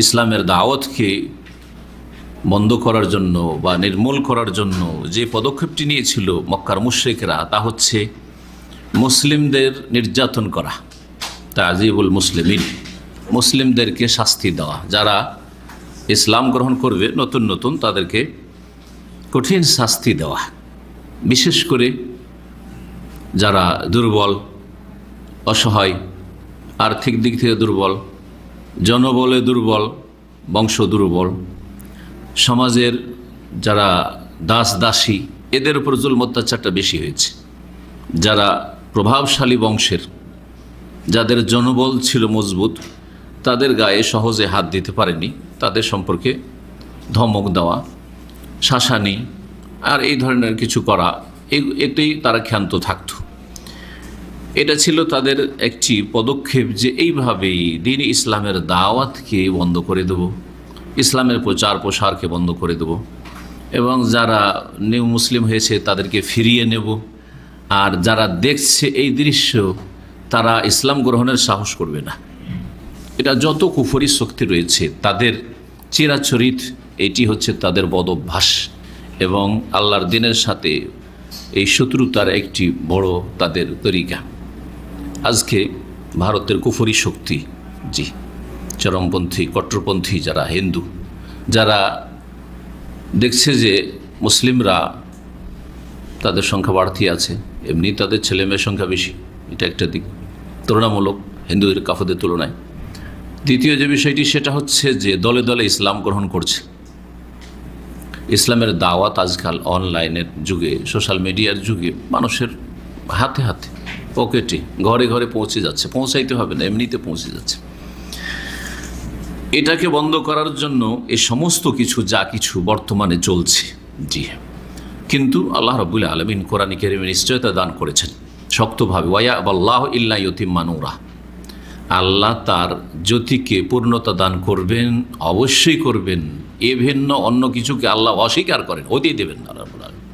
ইসলামের দাওয়াতকে বন্ধ করার জন্য বা নির্মূল করার জন্য যে পদক্ষেপটি নিয়েছিল মক্কার মুশরিকরা, তা হচ্ছে মুসলিমদের নির্যাতন করা, তাজিবুল মুসলিমিন, মুসলিমদেরকে শাস্তি দেওয়া। যারা ইসলাম গ্রহণ করবে নতুন নতুন, তাদেরকে কঠিন শাস্তি দেওয়া। বিশেষ করে যারা দুর্বল, অসহায়, আর্থিক দিক থেকে দুর্বল, জনবলে দুর্বল, বংশ দুর্বল, সমাজের যারা দাস দাসী, এদের উপর জুলম অত্যাচারটা বেশি হয়েছে। যারা প্রভাবশালী বংশের, যাদের জনবল ছিল মজবুত, তাদের গায়ে সহজে হাত দিতে পারেনি, তাদের সম্পর্কে ধমক দেওয়া, শাসানি আর এই ধরনের কিছু করা, এতেই তারা ক্ষান্ত থাকত। এটা ছিল তাদের একটি পদক্ষেপ যে এইভাবেই দ্বীন ইসলামের দাওয়াতকে বন্ধ করে দেব, ইসলামের প্রচার প্রসারকে বন্ধ করে দেব, এবং যারা নিউ মুসলিম হয়েছে তাদেরকে ফিরিয়ে নেব। আর যারা দেখছে এই দৃশ্য, তারা ইসলাম গ্রহণের সাহস করবে না। এটা যত কুফরি শক্তি রয়েছে তাদের চিরাচরিত এটি হচ্ছে তাদের বদ অভ্যাস, এবং আল্লাহর দ্বীনের সাথে এই শত্রুতার একটি বড় তাদের তরিকা। আজকে ভারতের কুফরি শক্তি, জি, চরমপন্থী কট্টরপন্থী যারা হিন্দু, যারা দেখছে যে মুসলিমরা তাদের সংখ্যা বাড়তি আছে, এমনি তাদের ছেলে মেয়ের সংখ্যা বেশি, এটা একটা দিক তুলনামূলক হিন্দুদের কাফেরদের তুলনায়। দ্বিতীয় যে বিষয়টি, সেটা হচ্ছে যে দলে দলে ইসলাম গ্রহণ করছে। ইসলামের দাওয়াত আজকাল অনলাইনের যুগে, সোশ্যাল মিডিয়ার যুগে মানুষের হাতে হাতে, পকেটে, ঘরে ঘরে পৌঁছে যাচ্ছে। পৌঁছাইতে হবে না, এমনিতে পৌঁছে যাচ্ছে। এটাকে বন্ধ করার জন্য এই সমস্ত কিছু যা কিছু বর্তমানে চলছে, জি, কিন্তু আল্লাহ রাব্বুল আলামিন কোরআনে কারীমে নিশ্চয়তা দান করেছেন শক্তভাবে, ওয়া আল্লাহু ইল্লা ইউতিম্মা নূরা, আল্লাহ তার জ্যোতিকে পূর্ণতা দান করবেন, অবশ্যই করবেন। এ ভিন্ন অন্য কিছুকে আল্লাহ অস্বীকার করেন, হতেই দেবেন না রাব্বুল আলামিন।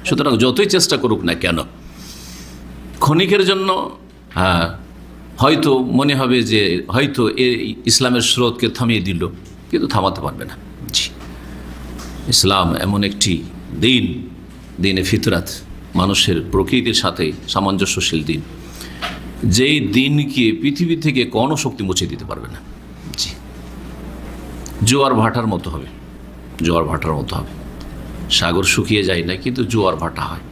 সুতরাং যতই চেষ্টা করুক না কেন, ক্ষণিকের জন্য হয়তো মনে হবে যে হয়তো এই ইসলামের স্রোতকে থামিয়ে দিল, কিন্তু থামাতে পারবে না। জি, ইসলাম এমন একটি দিন, দিনে ফিতরাত, মানুষের প্রকৃতির সাথে সামঞ্জস্যশীল দিন, যেই দিনকে পৃথিবী থেকে কোনো শক্তি মুছে দিতে পারবে না। জি, জোয়ার ভাটার মতো হবে, জোয়ার ভাটার মতো হবে। সাগর শুকিয়ে যায় না, কিন্তু জোয়ার ভাটা হয়,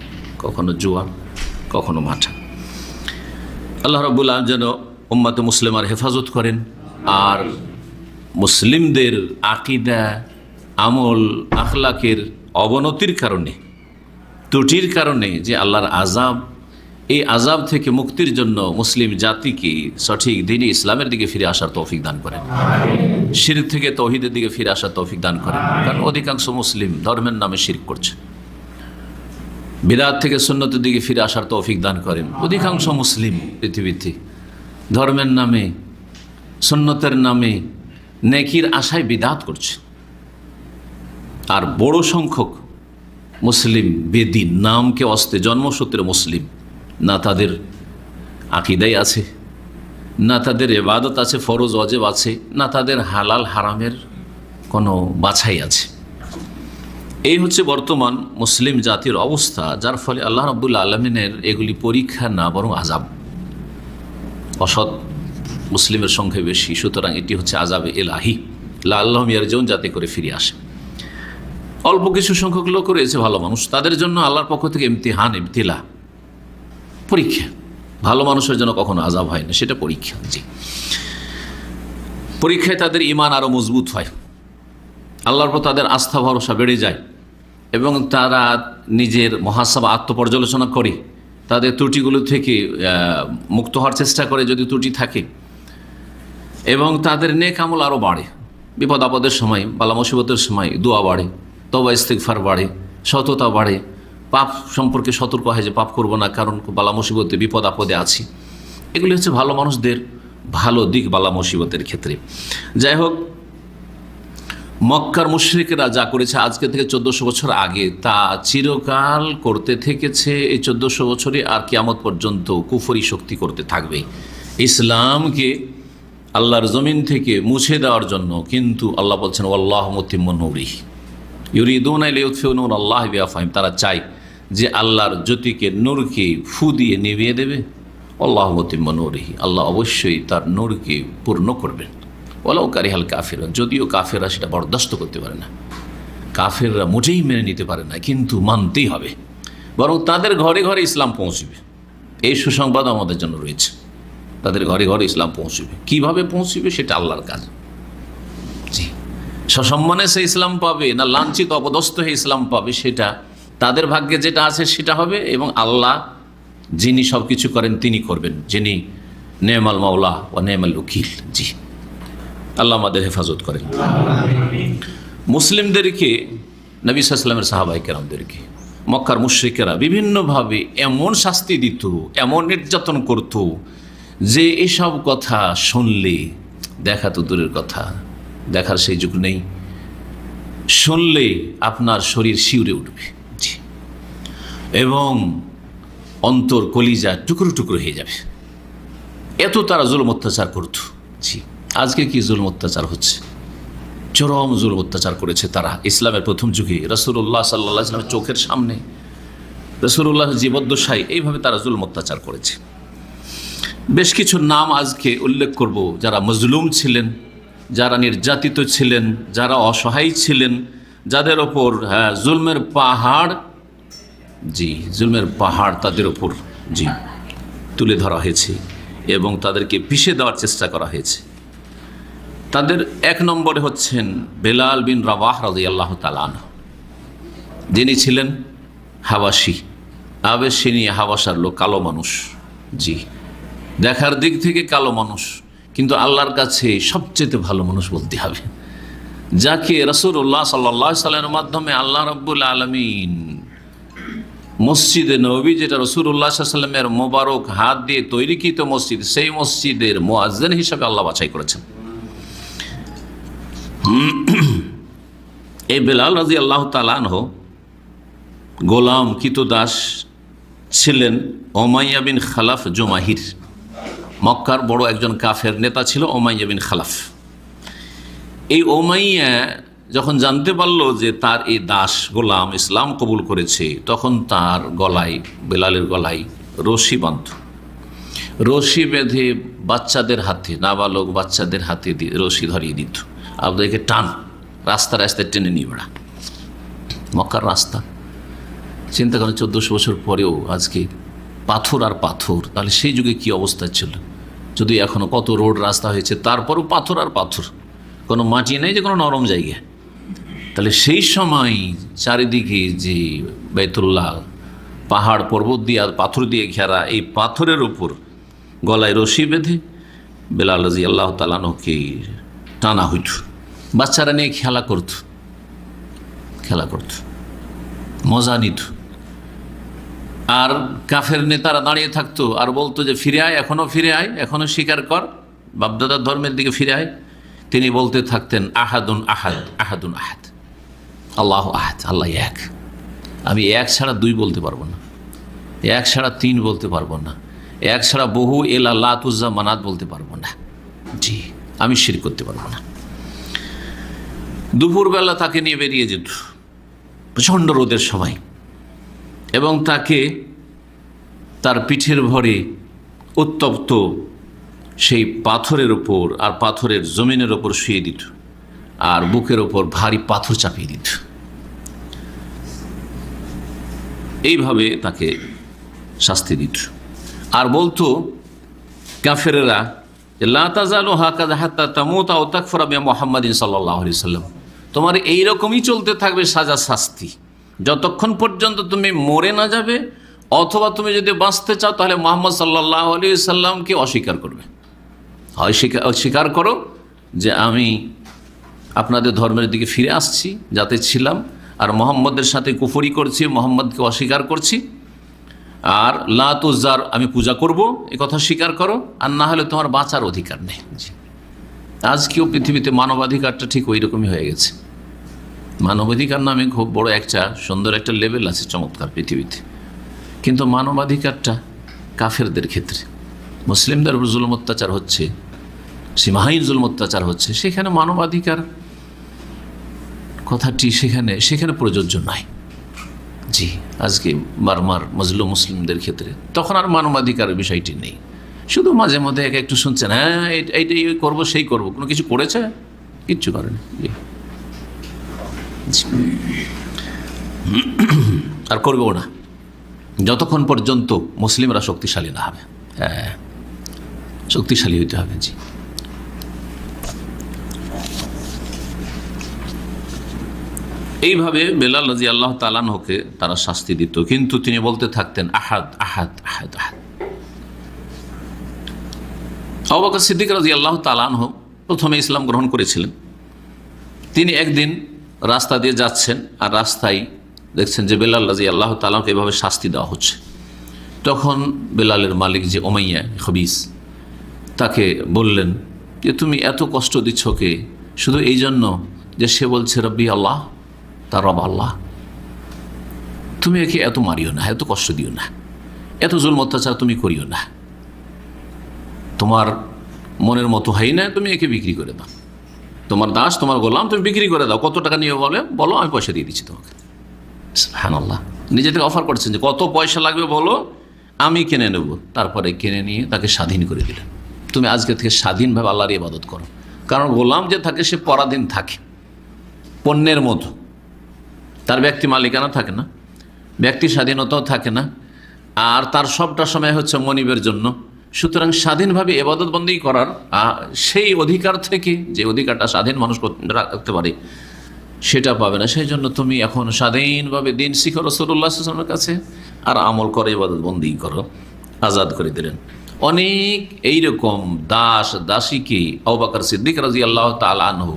কখনো জোয়ার, কখনো ভাটা। আল্লাহ রাব্বুল আলামিন যেন উম্মাতে মুসলিমার হেফাজত করেন, আর মুসলিমদের আকীদা, আমল, আখলাকের অবনতির কারণে, ত্রুটির কারণে যে আল্লাহর আযাব, এই আযাব থেকে মুক্তির জন্য মুসলিম জাতিকে সঠিক দ্বীনে ইসলামের দিকে ফিরে আসার তৌফিক দান করেন, শিরক থেকে তাওহীদের দিকে ফিরে আসার তৌফিক দান করেন। কারণ অধিকাংশ মুসলিম ধর্মের নামে শিরক করছে। বিদআত থেকে সুন্নতের দিকে ফিরে আসার তৌফিক দান করেন। অধিকাংশ মুসলিম পৃথিবীতে ধর্মের নামে, সুন্নতের নামে, নেকির আশায় বিদআত করছে। আর বড় সংখ্যক মুসলিম বেদিন, নামকে অস্তে জন্মসূত্রে মুসলিম, না তাদের আকীদাই আছে, না তাদের ইবাদত আছে, ফরজ ওয়াজিব আছে, না তাদের হালাল হারামের কোনো বাছাই আছে। এই হচ্ছে বর্তমান মুসলিম জাতির অবস্থা, যার ফলে আল্লাহ রাব্বুল আলামিনের এগুলি পরীক্ষা না, বরং আযাব। অসৎ মুসলিমের সংখ্যা বেশি, সুতরাং এটি হচ্ছে আযাবে ইলাহি, লাআল্লাহুম ইয়ারজিউন, যাতে করে ফিরে আসে। অল্প কিছু সংখ্যক লোক রয়েছে ভালো মানুষ, তাদের জন্য আল্লাহর পক্ষ থেকে ইমতিহান, ইবতিলা, পরীক্ষা। ভালো মানুষের জন্য কখনো আযাব হয় না, সেটা পরীক্ষা। জি, পরীক্ষায় তাদের ঈমান আরও মজবুত হয়, আল্লাহর পর তাদের আস্থা ভরসা বেড়ে যায়, এবং তারা নিজের মুহাসাবা, আত্মপর্যালোচনা করে তাদের ত্রুটিগুলো থেকে মুক্ত হওয়ার চেষ্টা করে যদি ত্রুটি থাকে, এবং তাদের নেক আমল আরও বাড়ে। বিপদ আপদের সময়, বালা মুসিবতের সময় দোয়া বাড়ে, তওবা ইস্তিগফার বাড়ে, সততা বাড়ে, পাপ সম্পর্কে সতর্ক হয় যে পাপ করব না, কারণ বালা মুসিবতে, বিপদ আপদে আছি। এগুলি হচ্ছে ভালো মানুষদের ভালো দিক বালা মুসিবতের ক্ষেত্রে। যাই হোক, মক্কার মুশরিকরা যা করেছে আজকে থেকে 1400 বছর আগে, তা চিরকাল করতে থেকেছে। এই 1400 বছরে আর কিয়ামত পর্যন্ত কুফরি শক্তি করতে থাকবে। ইসলামকে আল্লাহর জমিন থেকে মুছে দেওয়ার জন্য, কিন্তু আল্লাহ বলছেন আল্লাহ মুতিম্মু নূরিহি ইউরিদুনা লিইউতফিউ নূরাল্লাহি বিআফওয়াহিহিম, তারা চায় যে আল্লাহর জ্যোতিকে, নূরকে ফু দিয়ে নিভিয়ে দেবে। আল্লাহ মুতিম্মু নূরিহি, আল্লাহ অবশ্যই তার নূরকে পূর্ণ করবেন। ওয়ালাউ কারিহাল কাফিরুন, যদিও কাফেররা সেটা বরদাস্ত করতে পারে না, কাফেররা মোটেই মেনে নিতে পারে না, কিন্তু মানতেই হবে, বরং তাদের ঘরে ঘরে ইসলাম পৌঁছবে। এই সুসংবাদ আমাদের জন্য রয়েছে, তাদের ঘরে ঘরে ইসলাম পৌঁছবে। কিভাবে পৌঁছবে সেটা আল্লাহর কাজ। জি, সসম্মানে সে ইসলাম পাবে না লাঞ্ছিত অপদস্থ হয়ে ইসলাম পাবে, সেটা তাদের ভাগ্যে যেটা আছে সেটা হবে। এবং আল্লাহ যিনি সব কিছু করেন তিনি করবেন, যিনি নেমাল মাওলা ও নেমাল উকিল। জি, আল্লাহ আমাদের হেফাজত করেন। মুসলিমদেরকে, নবী সাল্লাল্লাহু আলাইহি ওয়াসাল্লামের সাহাবায়ে কেরামদেরকে মক্কার মুশরিকেরা বিভিন্নভাবে এমন শাস্তি দিত, এমন নির্যাতন করত, যে এসব কথা শুনলে, দেখা তো দূরের কথা, দেখার সেই যুগ নেই, শুনলে আপনার শরীর শিউরে উঠবে। জি, এবং অন্তর কলিজা টুকরো টুকরো হয়ে যাবে, এত তারা জুলুম অত্যাচার করত। জি, আজকে কি জুলুম অত্যাচার হচ্ছে, চরম জুলুম অত্যাচার করেছে তারা ইসলামের প্রথম যুগে। রাসূলুল্লাহ সাল্লাল্লাহু আলাইহি ওয়াসাল্লামের চোখের সামনে, রাসূলুল্লাহ জীবদ্দশায় এইভাবে তারা জুলুম অত্যাচার করেছে। বেশ কিছু নাম আজকে উল্লেখ করব, যারা মজলুম ছিলেন, যারা নির্যাতিত ছিলেন, যারা অসহায় ছিলেন, যাদের ওপর জুলমের পাহাড়, জি জুলমের পাহাড় তাদের ওপর জি তুলে ধরা হয়েছে এবং তাদেরকে পিষে দেওয়ার চেষ্টা করা হয়েছে। তাদের এক নম্বরে হচ্ছেন বেলাল বিন রাবাহ রাদিয়াল্লাহু তাআলা আনহু, যিনি ছিলেন হাবাসি, আবেশিনিয়া হাবাসার লোক, কালো মানুষ। জি, দেখার দিক থেকে কালো মানুষ, কিন্তু আল্লাহর কাছে সবচেয়ে ভালো মানুষ বলতে হবে, যাকে রাসূলুল্লাহ সাল্লাল্লাহু আলাইহি ওয়াসাল্লামের মাধ্যমে আল্লাহ রাব্বুল আলামিন মসজিদে নববী, যেটা রাসূলুল্লাহ সাল্লাল্লাহু আলাইহি ওয়াসাল্লামের মোবারক হাত দিয়ে তৈরিকৃত মসজিদ, সেই মসজিদের মুয়াজ্জিন হিসেবে আল্লাহ বাছাই করেছেন। এই বেলাল রাদিয়াল্লাহু তাআলা আনহু গোলাম কিতদাস ছিলেন উমাইয়া বিন খালাফ জুমাহির। মক্কার বড় একজন কাফের নেতা ছিল উমাইয়া বিন খালাফ। এই উমাইয়া যখন জানতে পারল যে তার এই দাস গোলাম ইসলাম কবুল করেছে, তখন তার গলায়, বেলালের গলায় রশি বাঁধত, রশি বেঁধে বাচ্চাদের হাতে, নাবালক বাচ্চাদের হাতে রশি ধরিয়ে দিত, আপনাদেরকে টান, রাস্তা রাস্তায় টেনে নিয়ে বেড়া। মক্কার রাস্তা চিন্তা করেন, 1400 বছর পরেও আজকে পাথর আর পাথর, তাহলে সেই যুগে কি অবস্থা ছিল? যদি এখনও কত রোড রাস্তা হয়েছে, তারপরও পাথর আর পাথর, কোনো মাটি নেই যে কোনো নরম জায়গা। তাহলে সেই সময় চারিদিকে যে বাইতুল্লাহ পাহাড় পর্বত দিয়ে আর পাথর দিয়ে ঘেরা, এই পাথরের উপর গলায় রশি বেঁধে বেলাল রাদিয়াল্লাহু তাআলা আনহুকে টানা হইত। বাচ্চারা নিয়ে খেলা করত, মজা নিত। আর কাফের নেতারা দাঁড়িয়ে থাকতো আর বলতো যে ফিরে আয়, এখনও ফিরে আয়, এখনও স্বীকার কর, বাপদাদার ধর্মের দিকে ফিরে আয়। তিনি বলতে থাকতেন আহাদুন আহাদ, আহাদুন আহাদ, আল্লাহ আহাদ, আল্লাহ এক, আমি এক ছাড়া দুই বলতে পারবো না, এক ছাড়া তিন বলতে পারবো না, এক ছাড়া বহু এলা লাত উজ্জা মানাত বলতে পারবো না, জি আমি শিরক করতে পারবো না। দুপুরবেলা তাকে নিয়ে বেরিয়ে যেত প্রচণ্ড রোদের সময়, এবং তাকে তার পিঠের ভরে উত্তপ্ত সেই পাথরের ওপর আর পাথরের জমিনের ওপর শুয়ে দিত, আর বুকের ওপর ভারী পাথর চাপিয়ে দিত। এইভাবে তাকে শাস্তি দিত। আর বলতো কাফেরেরা, লা তাজালু হাকাযা হাত্তা তামুতা আও তাকফুরা বিমুহাম্মাদিন সাল্লাল্লাহু আলাইহি ওয়াসাল্লাম, তোমার এইরকমই চলতে থাকবে সাজা শাস্তি, যতক্ষণ পর্যন্ত তুমি মরে না যাবে, অথবা তুমি যদি বাঁচতে চাও তাহলে মুহাম্মদ সাল্লাল্লাহু আলাইহি ওয়াসাল্লামকে অস্বীকার করবে। হয় স্বীকার করো যে আমি আপনাদের ধর্মের দিকে ফিরে আসছি যাতে ছিলাম, আর মুহাম্মদের সাথে কুফরি করছি, মুহাম্মদকে অস্বীকার করছি, আর লাত উজ্জার আমি পূজা করব, এ কথা স্বীকার করো, আর না হলে তোমার বাঁচার অধিকার নেই। আজকেও পৃথিবীতে মানবাধিকারটা ঠিক ওই রকমই হয়ে গেছে। মানবাধিকার নামে খুব বড় একটা সুন্দর একটা লেভেল আছে, চমৎকার পৃথিবীতে, কিন্তু মানবাধিকারটা কাফেরদের ক্ষেত্রে, মুসলিমদের উপর জুলুম অত্যাচার হচ্ছে, সীমাহীন জুলম অত্যাচার হচ্ছে, সেখানে মানবাধিকার কথাটি সেখানে প্রযোজ্য নয়। জি, আজকে বারবার মজলুম মুসলিমদের ক্ষেত্রে তখন আর মানবাধিকারের বিষয়টি নেই, শুধু মাঝে মধ্যে একটু শুনছেন, হ্যাঁ এইটাই করবো সেই করবো, কোনো কিছু করেছে? কিচ্ছু করেনি। আর করবেও না যতক্ষণ পর্যন্ত মুসলিমরা শক্তিশালী না হবে। হ্যাঁ, শক্তিশালী হইতে হবে। জি, এইভাবে বেলাল রাদিয়াল্লাহু তাআলা আনহুকে তারা শাস্তি দিত, কিন্তু তিনি বলতে থাকতেন আহাদ আহাদ আহাদ আহাদ। আবু বকর সিদ্দিক রাদিয়াল্লাহু তাআলা আনহু প্রথমে ইসলাম গ্রহণ করেছিলেন। তিনি একদিন রাস্তা দিয়ে যাচ্ছেন, আর রাস্তায় দেখছেন যে বেলাল রাদিয়াল্লাহু তাআলা আনহুকে এভাবে শাস্তি দেওয়া হচ্ছে। তখন বেলালের মালিক যে উমাইয়া খবিস, তাকে বললেন যে তুমি এত কষ্ট দিচ্ছ কে? শুধু এই জন্য যে সে বলছে রব্বি আল্লাহ, তার রব আল্লাহ। তুমি একে এত মারিও না, এত কষ্ট দিও না, এত জুলম অত্যাচার তুমি করিও না। তোমার মনের মতো হয় না, তুমি একে বিক্রি করে দাও। তোমার দাস, তোমার গোলাম, তুমি বিক্রি করে দাও। কত টাকা নিয়ে বলো, আমি পয়সা দিয়ে দিচ্ছি তোমাকে। সুবহানাল্লাহ, নিজে থেকে অফার করছেন যে কত পয়সা লাগবে বলো, আমি কিনে নেব। তারপরে কিনে নিয়ে তাকে স্বাধীন করে দিলেন। তুমি আজকে থেকে স্বাধীনভাবে আল্লাহর ইবাদত করো। কারণ গোলাম যে থাকে সে পরাধীন থাকে, পণ্যের মতো, তার ব্যক্তি মালিকানা থাকে না, ব্যক্তি স্বাধীনতাও থাকে না, আর তার সবটা সময় হচ্ছে মনিবের জন্য। সুতরাং স্বাধীনভাবে ইবাদত বন্দেগী করার সেই অধিকার থেকে, যে অধিকারটা স্বাধীন মানুষ রাখতে পারে, সেটা পাবে না। সেই জন্য তুমি এখন স্বাধীনভাবে দিন শিখো রাসূলুল্লাহ সাল্লাল্লাহু আলাইহি ওয়াসাল্লামের কাছে, আর আমল করে ইবাদত বন্দেগী করো। আজাদ করে দিলেন। অনেক এইরকম দাস দাসীকে আবু বকর সিদ্দিক রাদিয়াল্লাহু তাআলা আনহু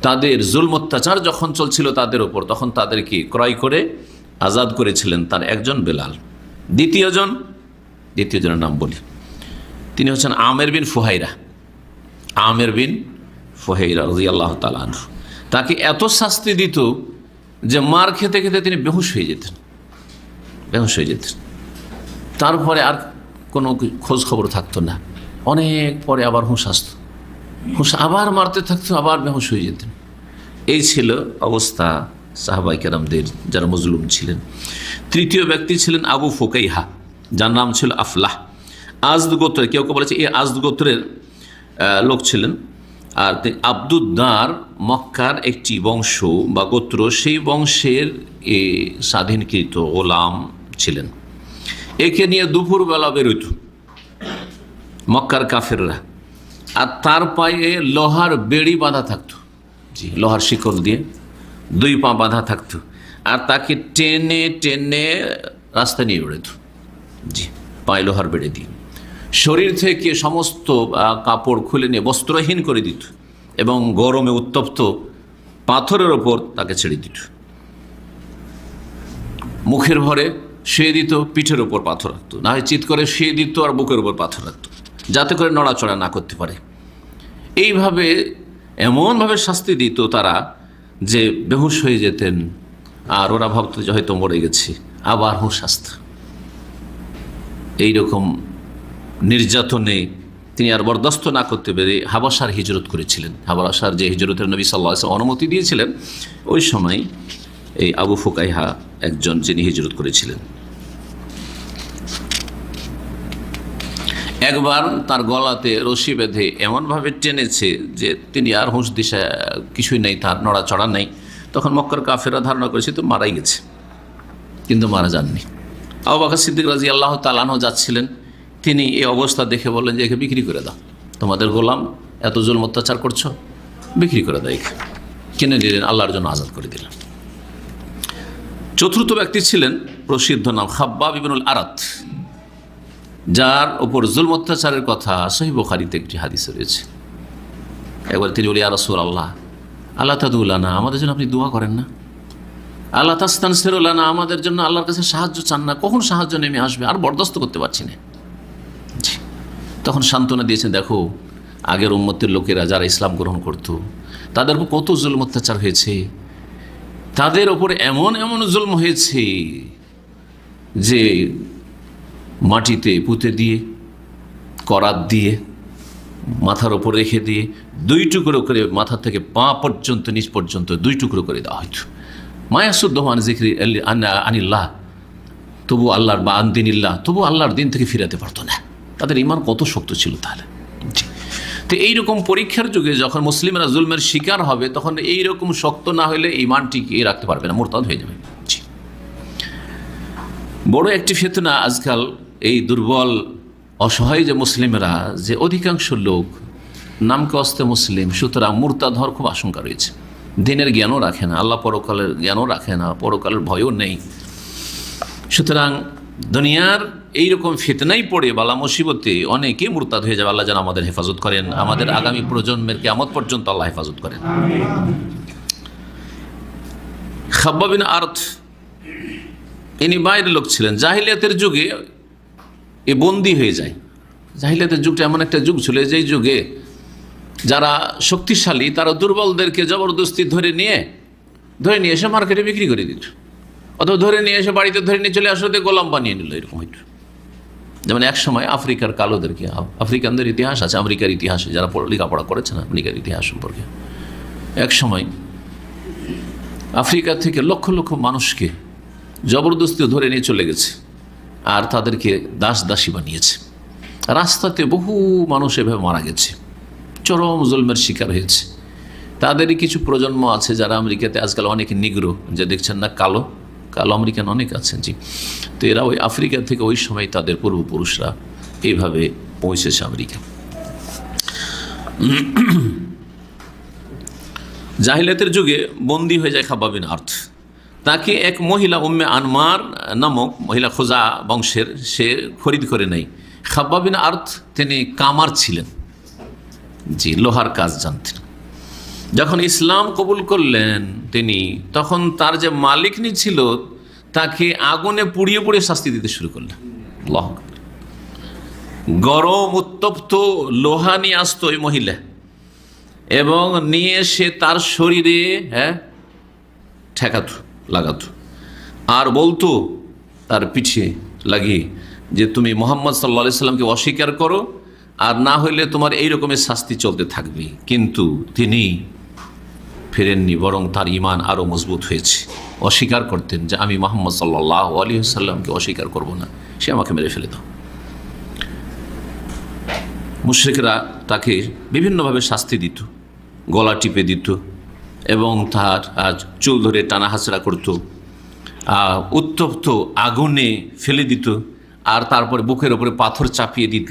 তাদের জুলম অত্যাচার যখন চলছিল তাদের উপর, তখন তাদেরকে ক্রয় করে আজাদ করেছিলেন। তার একজন বেলাল। দ্বিতীয়জনের নাম বলি, তিনি হচ্ছেন আমের বিন ফুহাইরা। আমের বিন ফুহাইরা রাদিয়াল্লাহু তাআলা আনহু। তাকে এত শাস্তি দিত যে মার খেতে খেতে তিনি বেহুশ হয়ে যেতেন। তারপরে আর কোনো খোঁজ খবর থাকতো না। অনেক পরে আবার হুঁশ আসতো, আবার মারতে থাকতো, আবার বেহুশ হয়ে যেতেন। এই ছিল অবস্থা সাহাবায়ে কেরামদের যারা মজলুম ছিলেন। তৃতীয় ব্যক্তি ছিলেন আবু ফুকাইহা, যার নাম ছিল আফলাহ। আজদ গোত্রের, কেউ কেউ বলেছে এই আজদ গোত্রের লোক ছিলেন। আর আব্দুদ্দার মক্কার একটি বংশ বা গোত্র, সেই বংশের স্বাধীনকৃত গোলাম ছিলেন। একে নিয়ে দুপুরবেলা বেরোত মক্কার কাফেররা, আর তার পায়ে লোহার বেড়ি বাঁধা থাকতো। জি, লোহার শিকল দিয়ে 2 পা বাঁধা থাকতো, আর তাকে টেনে টেনে রাস্তা নিয়ে বেরোত। জি, পায়ে লোহার বেড়ি দিয়ে শরীর থেকে সমস্ত কাপড় খুলে নিয়ে বস্ত্রহীন করে দিত, এবং গরমে উত্তপ্ত পাথরের ওপর তাকে ছেড়ে দিত। মুখের ভরে শুয়ে দিত, পিঠের ওপর পাথর রাখতো, না হয় চিৎ করে শুয়ে দিত, আর বুকের ওপর পাথর রাখতো, যাতে করে নড়াচড়া না করতে পারে। এইভাবে এমনভাবে শাস্তি দিত তারা যে বেহুশ হয়ে যেতেন, আর ওরা ভাবত যে হয়তো মরে গেছে, আবার হুঁশ আসত। এইরকম নির্যাতনে তিনি আর বরদাস্ত না করতে পেরে হাবাসার হিজরত করেছিলেন। হাবাসার যে হিজরতের নবী সাল্লাল্লাহু আলাইহি ওয়াসাল্লাম অনুমতি দিয়েছিলেন, ওই সময় এই আবু ফুকাইহা একজন, যিনি হিজরত করেছিলেন। একবার তার গলাতে রশি বেঁধে এমনভাবে টেনেছে যে তিনি আর হুঁশ দিশা কিছুই নেই, তার নড়াচড়া নেই। তখন মক্কার কাফেররা ধারণা করেছে তো মারাই গেছে, কিন্তু মারা যাননি। আবু বকর সিদ্দিক রাদিয়াল্লাহু তাআলা আনহু যাচ্ছিলেন, তিনি এই অবস্থা দেখে বললেন যে একে বিক্রি করে দাও, তোমাদের গোলাম এত জুলম অত্যাচার করছো, বিক্রি করে দাও। একে কিনে নিলেন, আল্লাহর জন্য আজাদ করে দিলেন। চতুর্থ ব্যক্তি ছিলেন প্রসিদ্ধ নাম খাব্বাব ইবনুল আরাত, যার ওপর জুলম অত্যাচারের কথা সহিহ বুখারীতে একটি হাদিসে রয়েছে। একবার তিনি বলি, ইয়া রাসূলুল্লাহ, আল্লাহ তাদুলানা, আমাদের জন্য আপনি দোয়া করেন না? আল্লাহ তাস্তানসিরুলানা, আমাদের জন্য আল্লাহর কাছে সাহায্য চান না? কখন সাহায্য নেমে আসবে? আর বরদাস্ত করতে পারছি না। তখন সান্ত্বনা দিয়েছেন, দেখো আগের উম্মতের লোকেরা যারা ইসলাম গ্রহণ করত, তাদের উপর কত জুলম অত্যাচার হয়েছে, তাদের ওপর এমন এমন জুলম হয়েছে যে মাটিতে পুঁতে দিয়ে, করাত দিয়ে মাথার ওপর রেখে দিয়ে 2 টুকরো করে মাথা থেকে পা পর্যন্ত নিচ পর্যন্ত 2 টুকরো করে দেওয়া হইত। মায়াসুদ্দোহান জিক্রি আনিল্লাহ, তবু আল্লাহর বা আনদিনিল্লাহ, তবু আল্লাহর দিন থেকে ফিরাতে পারতো না। তাদের ঈমান কত শক্ত ছিল তাহলে। তো এইরকম পরীক্ষার যুগে যখন মুসলিমরা জুলমের শিকার হবে, তখন এইরকম শক্ত না হলে ঈমান টিকিয়ে রাখতে পারবে না, মুরতাদ হয়ে যাবে। বড় একটি ফিতনা আজকাল এই দুর্বল অসহায় যে মুসলিমরা, যে অধিকাংশ লোক নামকে অস্তে মুসলিম, সুতরাং মুরতাদ হওয়ার খুব আশঙ্কা রয়েছে। দিনের জ্ঞানও রাখে না, আল্লাহ পরকালের জ্ঞানও রাখে না, পরকালের ভয়ও নেই। সুতরাং দুনিয়ার এইরকম ফিতনাই পড়ে বালা মুসিবতে অনেকে মুরতাদ হয়ে যাবে। আল্লাহ যেন আমাদের হেফাজত করেন, আমাদের আগামী প্রজন্মের কিয়ামত পর্যন্ত আল্লাহ হেফাজত করেন। খাব্বাব বিন আরত, ইনি বাইরের লোক ছিলেন। জাহিলিয়াতের যুগে এ বন্দী হয়ে যায়। জাহিলিয়াতের যুগটা এমন একটা যুগ ছিল, যেই যুগে যারা শক্তিশালী তারা দুর্বলদেরকে জবরদস্তি ধরে নিয়ে এসে মার্কেটে বিক্রি করে দিত, অথবা ধরে নিয়ে এসে বাড়িতে ধরে নিয়ে চলে আসলে গোলাম বানিয়ে নিল। এরকম হইত। যেমন এক সময় আফ্রিকার কালোদেরকে, আফ্রিকানদের ইতিহাস আছে আমেরিকার ইতিহাসে, যারা লেখাপড়া করেছে না আমেরিকার ইতিহাস সম্পর্কে, এক সময় আফ্রিকা থেকে লক্ষ লক্ষ মানুষকে জবরদস্তি ধরে নিয়ে চলে গেছে আর তাদেরকে দাসী বানিয়েছে। রাস্তাতে বহু মানুষ এভাবে মারা গেছে, চরম জুলমের শিকার হয়েছে। তাদেরই কিছু প্রজন্ম আছে যারা আমেরিকাতে আজকাল অনেক নিগ্রো, যে দেখছেন না কালো আমেরিকান অনেক আছেন। জি, তো এরা ওই আফ্রিকা থেকে ওই সময় তাদের পূর্বপুরুষরা এইভাবে পৌঁছেছে আমেরিকা। জাহিলিয়াতের যুগে বন্দী হয়ে যায় খাব্বাব বিন আরত। তাকে এক মহিলা উম্মে আনমার নামক মহিলা, খোজা বংশের, সে খরিদ করে নেয়। খাব্বাব বিন আরত তিনি কামার ছিলেন, জি, লোহার কাজ জানতেন। যখন ইসলাম কবুল করলেন তিনি, তখন তার যে মালিকনি ছিল তাকে আগুনে পুড়িয়ে পুড়িয়ে শাস্তি দিতে শুরু করলেন। গরম উত্তপ্ত লোহা নিয়ে আসতো ওই মহিলা, এবং নিয়ে এসে তার শরীরে ঠেকাতো, লাগাতো, আর বলতো তার পিঠে লাগিয়ে যে তুমি মুহাম্মদ সাল্লাল্লাহু আলাইহি সাল্লামকে অস্বীকার করো, আর না হইলে তোমার এই রকমের শাস্তি চলতে থাকবে। কিন্তু তিনি ফেরেননি, বরং তার ঈমান আরও মজবুত হয়েছে। অস্বীকার করতেন যে আমি মুহাম্মদ সাল্লাল্লাহু আলাইহি সাল্লামকে অস্বীকার করব না, সে আমাকে মেরে ফেলে দাও। মুশরিকরা তাকে বিভিন্নভাবে শাস্তি দিত, গলা টিপে দিত এবং তার চুল ধরে টানা হাঁচড়া করত, উত্তপ্ত আগুনে ফেলে দিত, আর তারপরে বুকের ওপরে পাথর চাপিয়ে দিত,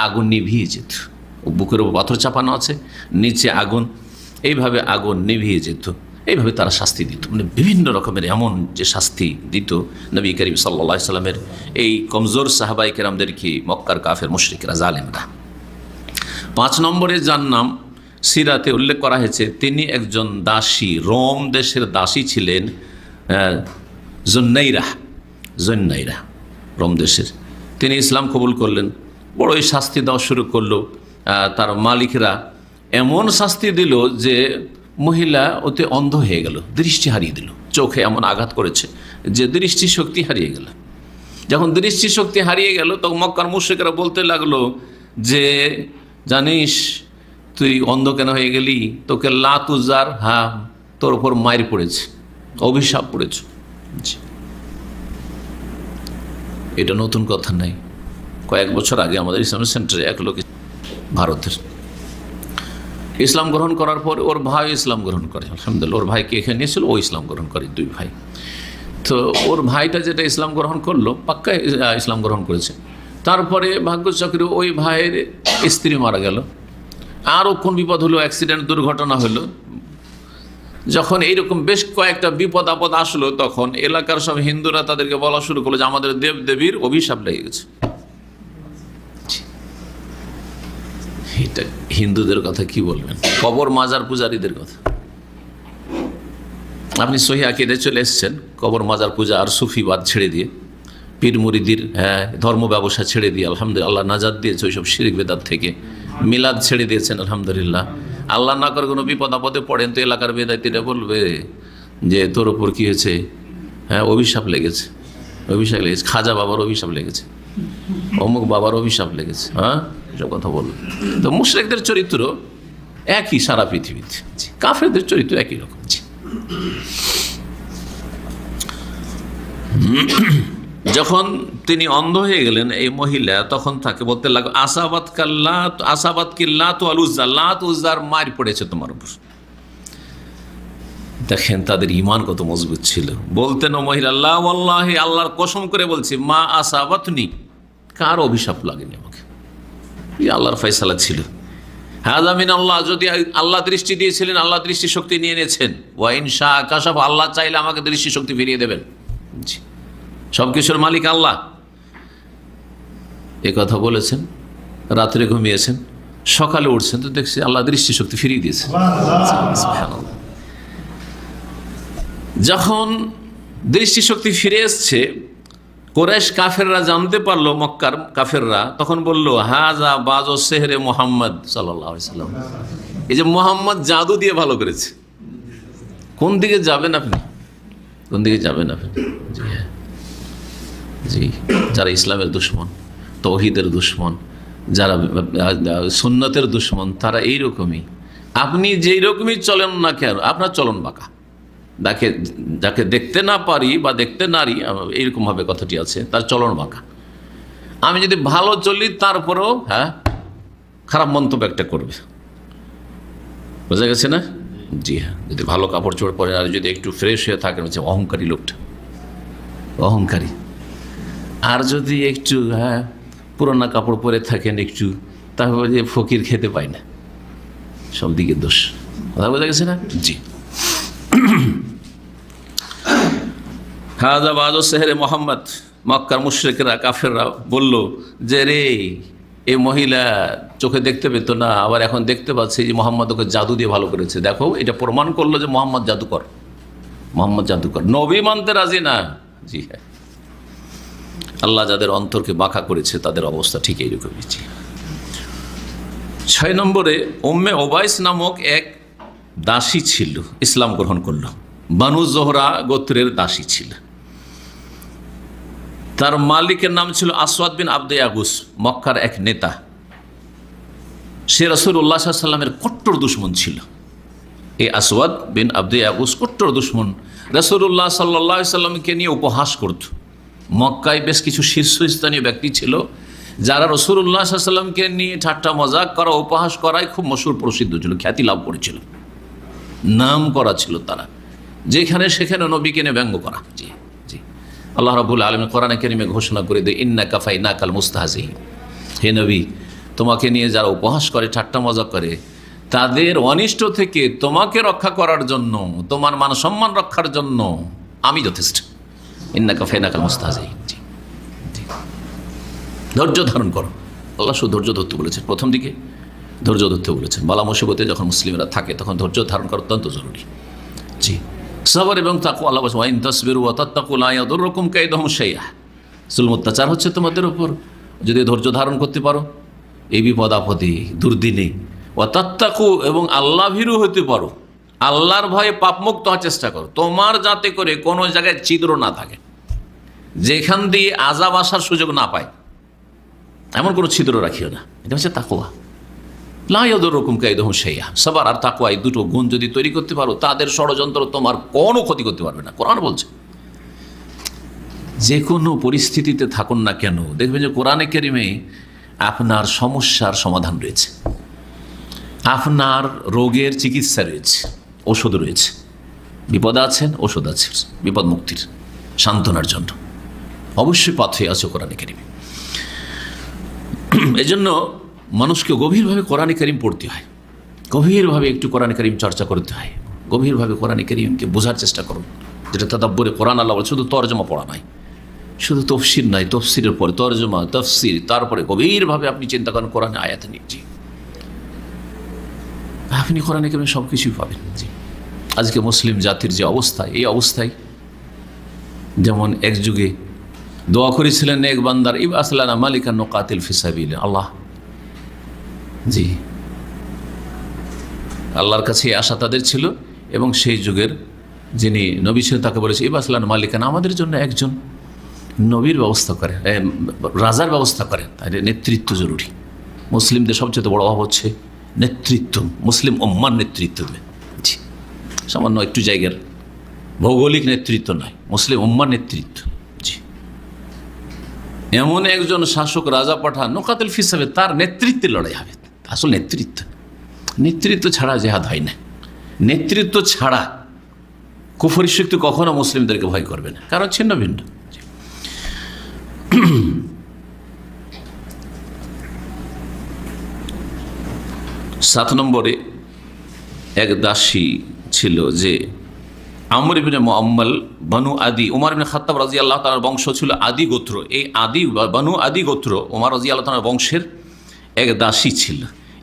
আগুন নিভিয়ে যেত। বুকের ওপর পাথর চাপানো আছে, নিচে আগুন, এইভাবে আগুন নিভিয়ে যেত। এইভাবে তারা শাস্তি দিত, মানে বিভিন্ন রকমের এমন যে শাস্তি দিত নবী করিম সাল্লাল্লাহু আলাইহি সাল্লামের এই কমজোর সাহাবায়ে কেরামদেরকে মক্কার কাফের মুশরিকরা, জালেমরা। 5 নম্বরে যার নাম সিরাতে উল্লেখ করা হয়েছে, তিনি একজন দাসী, রোম দেশের দাসী ছিলেন, জুন্নাইরা, রোম দেশের। তিনি ইসলাম কবুল করলেন, বড়ই শাস্তি দেওয়া শুরু করলো। তার মালিকরা এমন শাস্তি দিল যে মহিলা ওতে অন্ধ হয়ে গেল, দৃষ্টি হারিয়ে দিল, চোখে এমন আঘাত করেছে যে দৃষ্টি শক্তি হারিয়ে গেল। যখন দৃষ্টি শক্তি হারিয়ে গেল, তখন মক্কার মুশরিকরা বলতে লাগলো যে জানিস তুই অন্ধ কেন হয়ে গেলি, তোকে লাত উজ্জার, তোর ওপর মায়ের পড়েছে, অভিশাপ পড়েছে। এটা নতুন কথা নাই। কয়েক বছর আগে আমাদের ইসলামিক সেন্টারে এক লোক, ভারতের, ইসলাম গ্রহণ করার পর ওর ভাই ইসলাম গ্রহণ করে, আলহামদুলিল্লাহ। ওর ভাইকে এখানে নিয়েছিল, ও ইসলাম গ্রহণ করে, 2 ভাই। তো ওর ভাইটা যেটা ইসলাম গ্রহণ করলো, পাক্কা ইসলাম গ্রহণ করেছে, তারপরে ভাগ্যচক্রে ওই ভাইয়ের স্ত্রী মারা গেল, আরও কোন বিপদ হলো, অ্যাক্সিডেন্ট, দুর্ঘটনা হলো। যখন এইরকম বেশ কয়েকটা বিপদ আপদ আসলো, তখন এলাকার সব হিন্দুরা তাদেরকে বলা শুরু করলো যে আমাদের দেব দেবীর অভিশাপ লেগে গেছে। এটা হিন্দুদের কথা কি বলবেন, কবর মাজার পূজারীদের কথা। আপনি সহিহ আকীদায় চলে এসেছেন, কবর মাজার পূজা আর সুফিবাদ ছেড়ে দিয়ে, পীর মুরিদির ধর্ম ব্যবসা ছেড়ে দিয়ে, আলহামদুলিল্লাহ আল্লাহ নাজাত দিয়েছে ওইসব শিরক বেদাত থেকে। মিলাদ ছেড়ে দিয়েছেন, আলহামদুলিল্লাহ। আল্লাহ না করে কোনো বিপদ আপদে পড়েন তো এলাকার বেদাতিরা বলবে যে তোর ওপর কী হয়েছে, অভিশাপ লেগেছে, খাজা বাবার অভিশাপ লেগেছে। অমুক বাবার অভিশাপ লেগেছে, হ্যাঁ এসব কথা বলল। তো মুশরিকদের চরিত্র একই সারা পৃথিবীতে, কাফেরদের চরিত্র একই রকম। যখন তিনি অন্ধ হয়ে গেলেন এই মহিলা, তখন তাকে বলতে লাগলো আসাবাত কিল্লা তো আলুজাল্লাত উজ্জার মার পড়েছে তোমার উপর। দেখেন তাদের ঈমান কত মজবুত ছিল। বলতেন ও মহিলা, আল্লাহ ওয়াল্লাহি, আল্লাহর কসম করে বলছি, মা আসাবাতনি, কার অভিশাপ লাগেনি আমাকে, আল্লাহর ফয়সালা ছিল। হাযা মিন আল্লাহ, যদি আল্লাহ দৃষ্টি দিয়েছিলেন, আল্লাহ দৃষ্টি শক্তি নিয়ে নিয়েছেন। ওয়া ইন শাআ কাশাফ, আল্লাহ চাইলে আমাকে দৃষ্টি শক্তি ফিরিয়ে দেবেন। জি, সবকিছুর মালিক আল্লাহ। এ কথা বলেছেন, রাত্রে ঘুমিয়েছেন, সকালে উঠছেন তো দেখছি আল্লাহ দৃষ্টি শক্তি ফিরিয়ে দিয়েছে। যখন দৃষ্টিশক্তি ফিরে এসছে, কুরাইশ কাফেররা জানতে পারলো, মক্কার কাফেররা, তখন বলল, হাজা বাজো সেহরে মোহাম্মদ সাল্লাল্লাহু আলাইহি সাল্লাম, এই যে মোহাম্মদ জাদু দিয়ে ভালো করেছে। কোন দিকে যাবেন আপনি, কোন দিকে যাবেন আপনি? জি হ্যাঁ, জি, যারা ইসলামের দুশ্মন, তৌহিদের দুশ্মন, যারা সুন্নতের দুশ্মন, তারা এইরকমই। আপনি যেই রকমই চলেন না কেন, আপনার চলন বাঁকা। যাকে দেখতে না পারি বা দেখতে নারি, এইরকমভাবে কথাটি আছে, তার চলন বাঁকা। আমি যদি ভালো চলি, তারপরেও হ্যাঁ খারাপ মন্তব্য একটা করবে, বোঝা গেছে না? জি হ্যাঁ, যদি ভালো কাপড় চোপড় পরে আর যদি একটু ফ্রেশ হয়ে থাকেন, হচ্ছে অহংকারী লোকটা, অহংকারী। আর যদি একটু হ্যাঁ পুরোনো কাপড় পরে থাকেন একটু, তারপরে যে ফকির খেতে পায় না, সব দিকে দোষ। কথা বোঝা গেছে না? জি। হাজা বাজো সেহরে মোহাম্মদ, মক্কার মুশরিকরা কাফেররা বলল যে, রে এই মহিলা চোখে দেখতে পেত না, আবার এখন দেখতে পাচ্ছে যে মোহাম্মদ ওকে জাদু দিয়ে ভালো করেছে। দেখো, এটা প্রমাণ করলো যে মোহাম্মদ জাদুকর, মোহাম্মদ জাদুকর, নবী মানতে রাজি না। জি হ্যাঁ, আল্লাহ যাদের অন্তরকে বাঁকা করেছে তাদের অবস্থা ঠিক এইরকমই। 6 নম্বরে, উম্মে ওবাইস নামক এক দাসী ছিল, ইসলাম গ্রহণ করল। বানু জোহরা গোত্রের দাসী ছিল। তার মালিকের নাম ছিল আসওয়াদ বিন আব্দে ইয়াগুস, মক্কার এক নেতা। সে রাসূলুল্লাহ সাল্লাল্লাহু আলাইহি ওয়াসাল্লামের কট্টর দুশমন ছিল। এই আসওয়াদ বিন আব্দে ইয়াগুস কট্টর দুশমন, রাসূলুল্লাহ সাল্লাল্লাহু আলাইহি ওয়াসাল্লামকে নিয়ে উপহাস করত। মক্কায় বেশ কিছু শীর্ষস্থানীয় ব্যক্তি ছিল যারা রাসূলুল্লাহ সাল্লাল্লাহু আলাইহি ওয়াসাল্লামকে নিয়ে ঠাট্টা মজাক করা, উপহাস করায় খুব মশহুর, প্রসিদ্ধ ছিল, খ্যাতি লাভ করেছিল, নাম করা ছিল তারা। যেখানে সেখানে নবীকে নিয়ে ব্যঙ্গ করা। জি জি, আল্লাহ রাব্বুল আলামিন কোরআনে কারীমে ঘোষণা করে দেয়, ইন্নাকা ফাইনাকাল মুস্তাহজিন, হে নবী, তোমাকে নিয়ে যারা উপহাস করে, ঠাট্টা মজাক করে, তাদের অনিষ্ট থেকে তোমাকে রক্ষা করার জন্য, তোমার মান সম্মান রক্ষার জন্য আমি যথেষ্ট। ইন্নাকা ফাইনাকাল মুস্তাহজিন। জি জি, ধৈর্য ধারণ করো। আল্লাহ শুধু ধৈর্য ধরতে বলেছেন, প্রথম দিকে ধৈর্য ধরতে বলেছেন। বালা মুসিবতে যখন মুসলিমরা থাকে তখন ধৈর্য ধারণ করা অত্যন্ত জরুরি। জি, সবর এবং তাকওয়া। আল্লাহ বলেছেন, ওয়াইন তাসবিরু ওয়া তাত্তাকু লা ইয়াদুররুকুম কাইদুহুম শাইআ। জুলম অত্যাচার হচ্ছে তোমাদের উপর, যদি ধৈর্য ধারণ করতে পারো এই বিপদ আপদে, দুর্দিনে, ওয়া তাত্তাকু, এবং আল্লাহ ভীরু হতে পারো, আল্লাহর ভয়ে পাপমুক্ত হওয়ার চেষ্টা করো, তোমার যাতে করে কোনো জায়গায় ছিদ্র না থাকে, যেখান দিয়ে আযাব আসার সুযোগ না পায়, এমন কোনো ছিদ্র রাখিও না। এটা হচ্ছে তাকওয়া। লা ইয়াদুররুকুম কাইদুহুম শাইআ। সবার আর তাকওয়া, এই দুটো গুণ যদি তৈরি করতে পারো, তাদের ষড়যন্ত্র তোমার কোনো ক্ষতি করতে পারবে না। কোরআন বলছে, যে কোনো পরিস্থিতিতে থাকুন না কেন, দেখবেন যে কোরআনে কারীমে আপনার সমস্যার সমাধান রয়েছে, আপনার রোগের চিকিৎসা রয়েছে, ওষুধ রয়েছে। বিপদে আছেন, ওষুধ আছে বিপদ মুক্তির, সান্ত্বনার জন্য অবশ্যই পথ হয়ে আছে কোরআনে কারীমে। এজন্য মানুষকে গভীরভাবে কোরআনে কারীম পড়তে হয়, গভীরভাবে একটু কোরআনে কারীম চর্চা করতে হয়, গভীরভাবে কোরআনে কারীমকে বোঝার চেষ্টা করুন। যেটা তাদাব্বুরে কোরআন, আল্লাহ বলে, শুধু তরজমা পড়া নয়, শুধু তফসির নয়, তফসিরের পরে তরজমা, তফসির, তারপরে গভীরভাবে আপনি চিন্তা করেন কোরআনে আয়াত নিয়ে। জি, আপনি কোরআনে কারীমে সব কিছুই পাবেন। জি, আজকে মুসলিম জাতির যে অবস্থা, এই অবস্থায় যেমন এক যুগে দোয়া করেছিলেন এক বান্দার, ইবআস লানা মালিকান নুকাতিল ফি সাবিলিল্লাহ। আল্লাহ, জি, আল্লাহর কাছে আশা তাদের ছিল, এবং সেই যুগের যিনি নবী ছিলেন তাকে বলেছে, ইবআস লানা মালিকান, আমাদের জন্য একজন নবীর ব্যবস্থা করেন, রাজার ব্যবস্থা করেন, তাই নেতৃত্ব জরুরি। মুসলিমদের সবচেয়ে বড় অভাব হচ্ছে নেতৃত্ব, মুসলিম উম্মার নেতৃত্ব দেবে। জি, সামান্য একটু জায়গার ভৌগোলিক নেতৃত্ব নয়, মুসলিম উম্মার নেতৃত্ব। জি, এমন একজন শাসক রাজা পাঠান নোকাতুল ফি সাবিল, তার নেতৃত্বে লড়াই হবে। আসল নেতৃত্ব ছাড়া জেহাদ হয় না। নেতৃত্ব ছাড়া কুফরি শক্তি কখনো মুসলিমদেরকে ভয় করবে না, কারণ ছিন্ন ভিন্ন। 7 নম্বরে এক দাসী ছিল যে আমর ইবনে মুআম্মাল বানু আদি, উমর ইবনে খাত্তাব রাদিয়াল্লাহু তাআলার বংশ ছিল আদি গোত্র। এই আদি বানু আদি গোত্র উমর রাদিয়াল্লাহু তাআলার বংশের এক দাসী ছিল।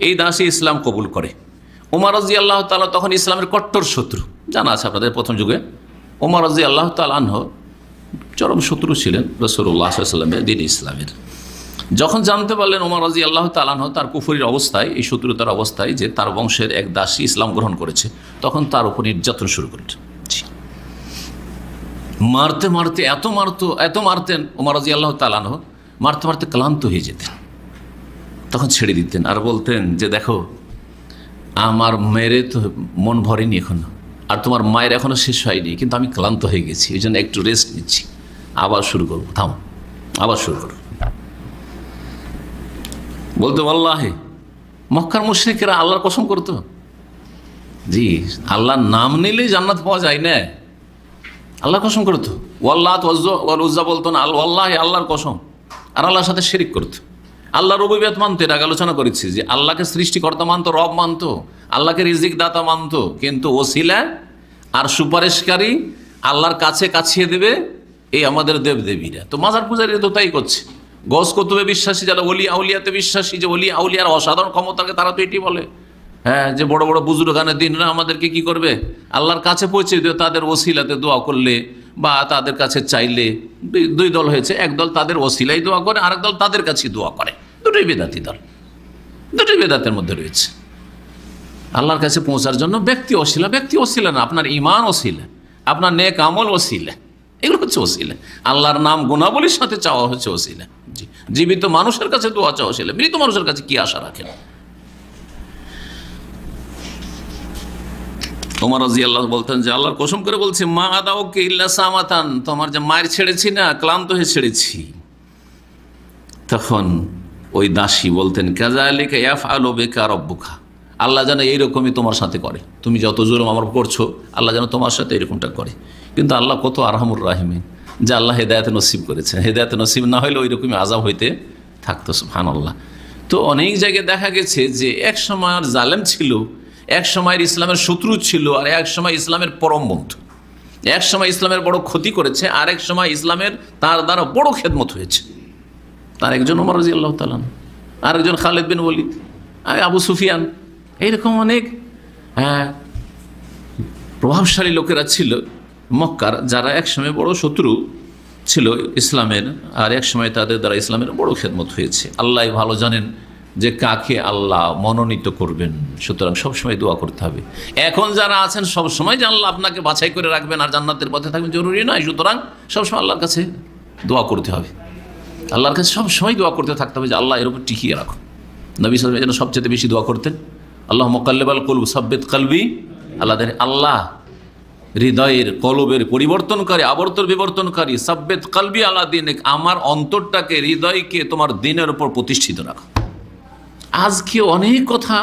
এই দাসী ইসলাম কবুল করে। উমর রাদিয়াল্লাহু তাআলা তখন ইসলামের কট্টর শত্রু, জানা আছে আপনাদের। প্রথম যুগে উমর রাদিয়াল্লাহু তাআলা আনহু চরম শত্রু ছিলেন রাসূলুল্লাহ সাল্লাল্লাহু আলাইহি ওয়াসাল্লামের দ্বীন ইসলামের। যখন জানতে পারলেন ওমর রাদিয়াল্লাহু তাআলা আনহু তার কুফরির অবস্থায়, এই শত্রুতার অবস্থায়, যে তার বংশের এক দাসী ইসলাম গ্রহণ করেছে, তখন তার উপর নির্যাতন শুরু করলেন। মারতে মারতে এত মারতেন ওমর রাদিয়াল্লাহু তাআলা আনহু, মারতে মারতে ক্লান্ত হয়ে যেতেন, তখন ছেড়ে দিতেন আর বলতেন যে দেখো, আমার মেরে তো মন ভরেনি এখনো, আর তোমার মায়ের এখনো শেষ হয়নি, কিন্তু আমি ক্লান্ত হয়ে গেছি, এই জন্য একটু রেস্ট নিচ্ছি, আবার শুরু করবো, থাম, আবার শুরু করবো। বলতো আল্লাহে, মক্কার মুশরিকেরা আল্লাহর কসম করতো, জি আল্লাহর নাম নিলেই জান্নাত পাওয়া যায় না, আল্লাহর কসম করতো। ওয়াল্লাত ওয়াল উজ্জা বলতো না, আল্লাহ আল্লাহর কসম, আর আল্লাহর সাথে শিরিক করতো। আল্লাহর রুবুবিয়ত মানতো, এর আগে আলোচনা করেছি যে আল্লাহকে সৃষ্টিকর্তা মানতো, রব মানতো, আল্লাহকে রিজিক দাতা মানতো, কিন্তু ওসিলা আর সুপারিশকারী আল্লাহর কাছে কাছিয়ে দেবে এই আমাদের দেবদেবীরা। তো মাজার পূজারীরা তো তাই করছে। গস কুতুবে বিশ্বাসী, যারা ওলি আউলিয়াতে বিশ্বাসী, যে ওলি আউলিয়ার অসাধারণ ক্ষমতাকে, তারা তো এটি বলে, হ্যাঁ, যে বড় বড় বুজুর্গানের দিনরা আমাদেরকে কি করবে, আল্লাহর কাছে পৌঁছে দেবে তাদের ওসিলাতে দোয়া করলে বা তাদের কাছে চাইলে। দুই দল হয়েছে, এক দল তাদের ওসিলাই দোয়া করে, আরেক দল তাদের কাছে দোয়া করে। দুটোই বেদাতি দল, দুটোই বেদাতের মধ্যে রয়েছে। আল্লাহর কাছে পৌঁছার জন্য ব্যক্তি ওসিলা না, আপনার ইমান ওসিলা, আপনার নেক আমল ওসিলা, এগুলো হচ্ছে ওসিলা। আল্লাহর নাম গুণাবলীর সাথে চাওয়া হচ্ছে ওসিলা। জি, জীবিত মানুষের কাছে দোয়া চাওয়া ওসিলা, মৃত মানুষের কাছে কি আশা রাখেন? ওমর রাদিয়াল্লাহু বলতেন যে আল্লাহর কসম করে বলছে, মা আদাউকে ইল্লা সামাতান, তোমার যে মায়ের ছেড়েছি না, ক্লান্ত হয়ে ছেড়েছি। তখন ওই দাসী বলতেন, কাযালিকা ইয়াফআলু বিকা রাব্বুকা, আল্লাহ যেন এইরকমই তোমার সাথে করে, তুমি যত জুলুম আমার করছো, আল্লাহ যেন তোমার সাথে এরকমটা করে। কিন্তু আল্লাহ কত আরহামুর রাহিমিন, যে আল্লাহ হেদায়েত নসিব করেছেন, হেদায়েত নসিব না হলে ওই রকমই আযাব হইতে থাকতো। সুবহানাল্লাহ। তো অনেক জায়গায় দেখা গেছে যে এক সময় জালেম ছিল, এক সময়ের ইসলামের শত্রু ছিল, আর এক সময় ইসলামের পরম বন্ধু। এক সময় ইসলামের বড় ক্ষতি করেছে, আর এক সময় ইসলামের তার দ্বারা বড় খেদমত হয়েছে। তার একজন ওমর রাদিয়াল্লাহু তাআলা, আর একজন খালিদ বিন ওয়ালিদ, আবু সুফিয়ান, এইরকম অনেক প্রভাবশালী লোকেরা ছিল মক্কার, যারা এক সময় বড় শত্রু ছিল ইসলামের, আর এক সময় তাদের দ্বারা ইসলামের বড় খেদমত হয়েছে। আল্লাহ ভালো জানেন যে কাকে আল্লাহ মনোনীত করবেন, সুতরাং সবসময় দোয়া করতে হবে। এখন যারা আছেন সবসময় যে আল্লাহ আপনাকে বাছাই করে রাখবেন আর জান্নাতের পথে থাকবেন জরুরি নয়, সুতরাং সবসময় আল্লাহর কাছে দোয়া করতে হবে, আল্লাহর কাছে সবসময় দোয়া করতে থাকতে হবে যে আল্লাহ এর উপর টিকিয়ে রাখো। নবী সাল্লাল্লাহু আলাইহি ওয়াসাল্লাম সবচেয়ে বেশি দোয়া করতেন, আল্লাহ মুকাল্লিবাল কুলুব সাব্বিত কলবি, আল্লাহ হৃদয়ের কলবের পরিবর্তনকারী, আবর্তন বিবর্তনকারী, সাব্বিত কলবি আলা দীনিক, আমার অন্তরটাকে, হৃদয়কে তোমার দিনের উপর প্রতিষ্ঠিত রাখো। আজকে অনেক কথা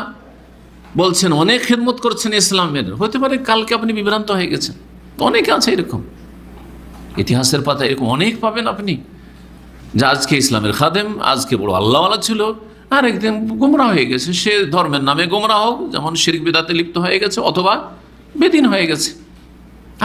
বলছেন, অনেক খেদমত করছেন ইসলামের, হতে পারে কালকে আপনি বিভ্রান্ত হয়ে গেছেন। অনেকে আছে এরকম, ইতিহাসের পাতা এরকম অনেক পাবেন আপনি, যে আজকে ইসলামের খাদেম, আজকে বড় আল্লাহওয়ালা ছিল, আর একদিন গোমরাহ হয়ে গেছে। সে ধর্মের নামে গোমরাহ হোক, যেমন শিরক বিদআতে লিপ্ত হয়ে গেছে, অথবা বেদিন হয়ে গেছে।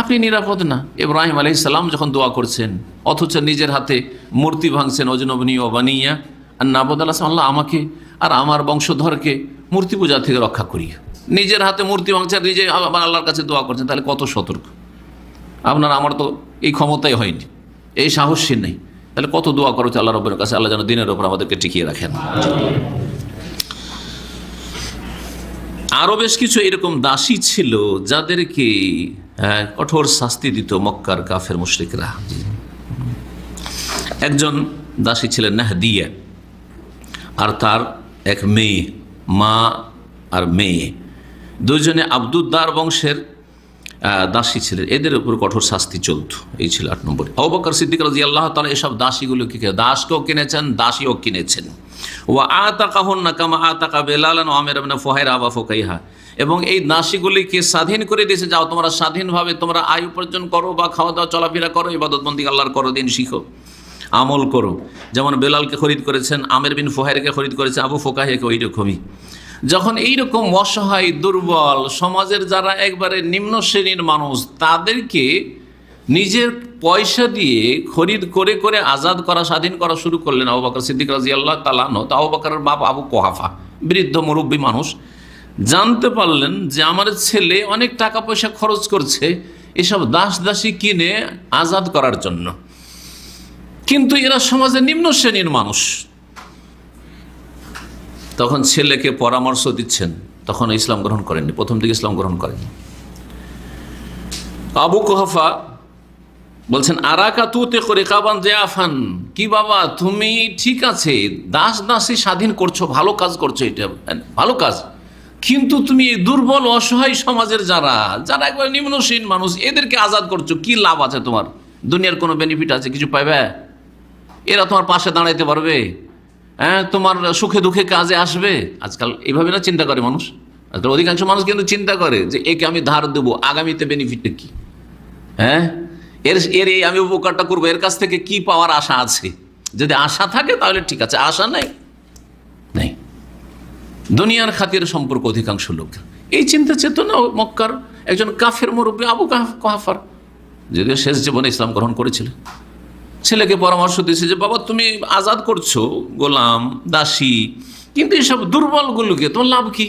আপনি নিরাপদ না। ইব্রাহিম আলাইহিস সালাম যখন দোয়া করছেন, অথচ নিজের হাতে মূর্তি ভাঙছেন, অজনবনী ও বানিয়া আর নাবদ আল্লাহ, আল্লাহ আমাকে আর আমার বংশধরকে মূর্তি পূজা থেকে রক্ষা করিয়ে, নিজের হাতে মূর্তি ভাঙছেন, নিজে আবার আল্লাহর কাছে দোয়া করছেন। তাহলে কত সতর্ক। আপনার আমার তো এই ক্ষমতাই হয়নি, এই সাহসী নেই, তাহলে কত দোয়া করছে আল্লাহ রব্বের কাছে, আল্লাহ যেন দিনের ওপর আমাদেরকে টিকিয়ে রাখেন। আরও বেশ কিছু এরকম দাসী ছিল যাদেরকে কঠোর শাস্তি দিত মক্কার কাফের মুশরিকরা। একজন দাসী ছিলেন নাহদিয়া, আর তার এক মেয়ে, মা আর মেয়ে, দুজনে আব্দুদ্দার বংশের দাসী ছিলেন। এদের উপর কঠোর শাস্তি চলত। এই ছিল 8 নম্বরে। আবু বকর সিদ্দিক রাদিয়াল্লাহু তাআলা এসব দাসীগুলোকে, দাসকেও কিনেছেন, দাসীও কিনেছেন। ওয়া আতাকাহুন্না কামা আতাকা বেলালান ওয়া আমির ইবনে ফুহাইরা ওয়া ফুকাইহা, এবং এই দাসীগুলিকে স্বাধীন করে দিয়েছে, যাও তোমরা স্বাধীনভাবে তোমরা আয় উপার্জন করো বা খাওয়া দাওয়া চলাফেরা করো, ইবাদতবন্দি আল্লাহর করো, দিন শিখো, আমল করো। যেমন বেলালকে খরিদ করেছেন, আমির বিন ফুহাইরাকে খরিদ করেছেন, আবু ফুকাইহাকে ওই রকমই। যখন এইরকম অসহায়, দুর্বল, সমাজের যারা একবারে নিম্ন শ্রেণীর মানুষ, তাদেরকে নিজের পয়সা দিয়ে খরিদ করে করে আজাদ করা, স্বাধীন করা শুরু করলেন আবু বকর সিদ্দিক রাদিয়াল্লাহু তাআলা আনহু। তো আবু বকরের বাপ আবু কুহাফা, বৃদ্ধ মুরব্বী মানুষ, জানতে পারলেন যে আমার ছেলে অনেক টাকা পয়সা খরচ করছে এসব দাস দাসী কিনে আজাদ করার জন্য, কিন্তু এরা সমাজের নিম্ন শ্রেণীর মানুষ। তখন ছেলেকে পরামর্শ দিচ্ছেন, তখন ইসলাম গ্রহণ করেননি, প্রথম দিকে ইসলাম গ্রহণ করেননি। আবু কুহাফা বলছেন, আরাকা তুতে করে কাবান জিয়াফান, কি বাবা তুমি ঠিক আছে দাস দাসী স্বাধীন করছো, ভালো কাজ করছো, এটা ভালো কাজ, কিন্তু তুমি এই দুর্বল অসহায় সমাজের যারা যারা একবার নিম্ন শ্রেণীর মানুষ, এদেরকে আজাদ করছো, কি লাভ আছে তোমার? দুনিয়ার কোনো বেনিফিট আছে? কিছু পাইবে? এরা তোমার পাশে দাঁড়াইতে পারবে? হ্যাঁ, তোমার সুখে দুঃখে কাজে আসবে? আজকাল এইভাবে না চিন্তা করে মানুষ। আজকাল অধিকাংশ মানুষ কিন্তু চিন্তা করে যে একে আমি ধার দেবো, আগামীতে বেনিফিটটা কি, হ্যাঁ এর এই আমি উপকারটা করবো, এর কাছ থেকে কি পাওয়ার আশা আছে? যদি আশা থাকে তাহলে ঠিক আছে, আশা নেই, নেই। দুনিয়ার খাতির সম্পর্ক অধিকাংশ লোক এই চিন্তা চেতনা। মক্কার একজন কাফের মুরব্বী আবু কুহাফার, যদিও শেষ জীবনে ইসলাম গ্রহণ করেছিল, ছেলেকে পরামর্শ দিয়েছে যে বাবা তুমি আজাদ করছো গোলাম দাসী, কিন্তু এসব দুর্বলগুলোকে তোমার লাভ কি?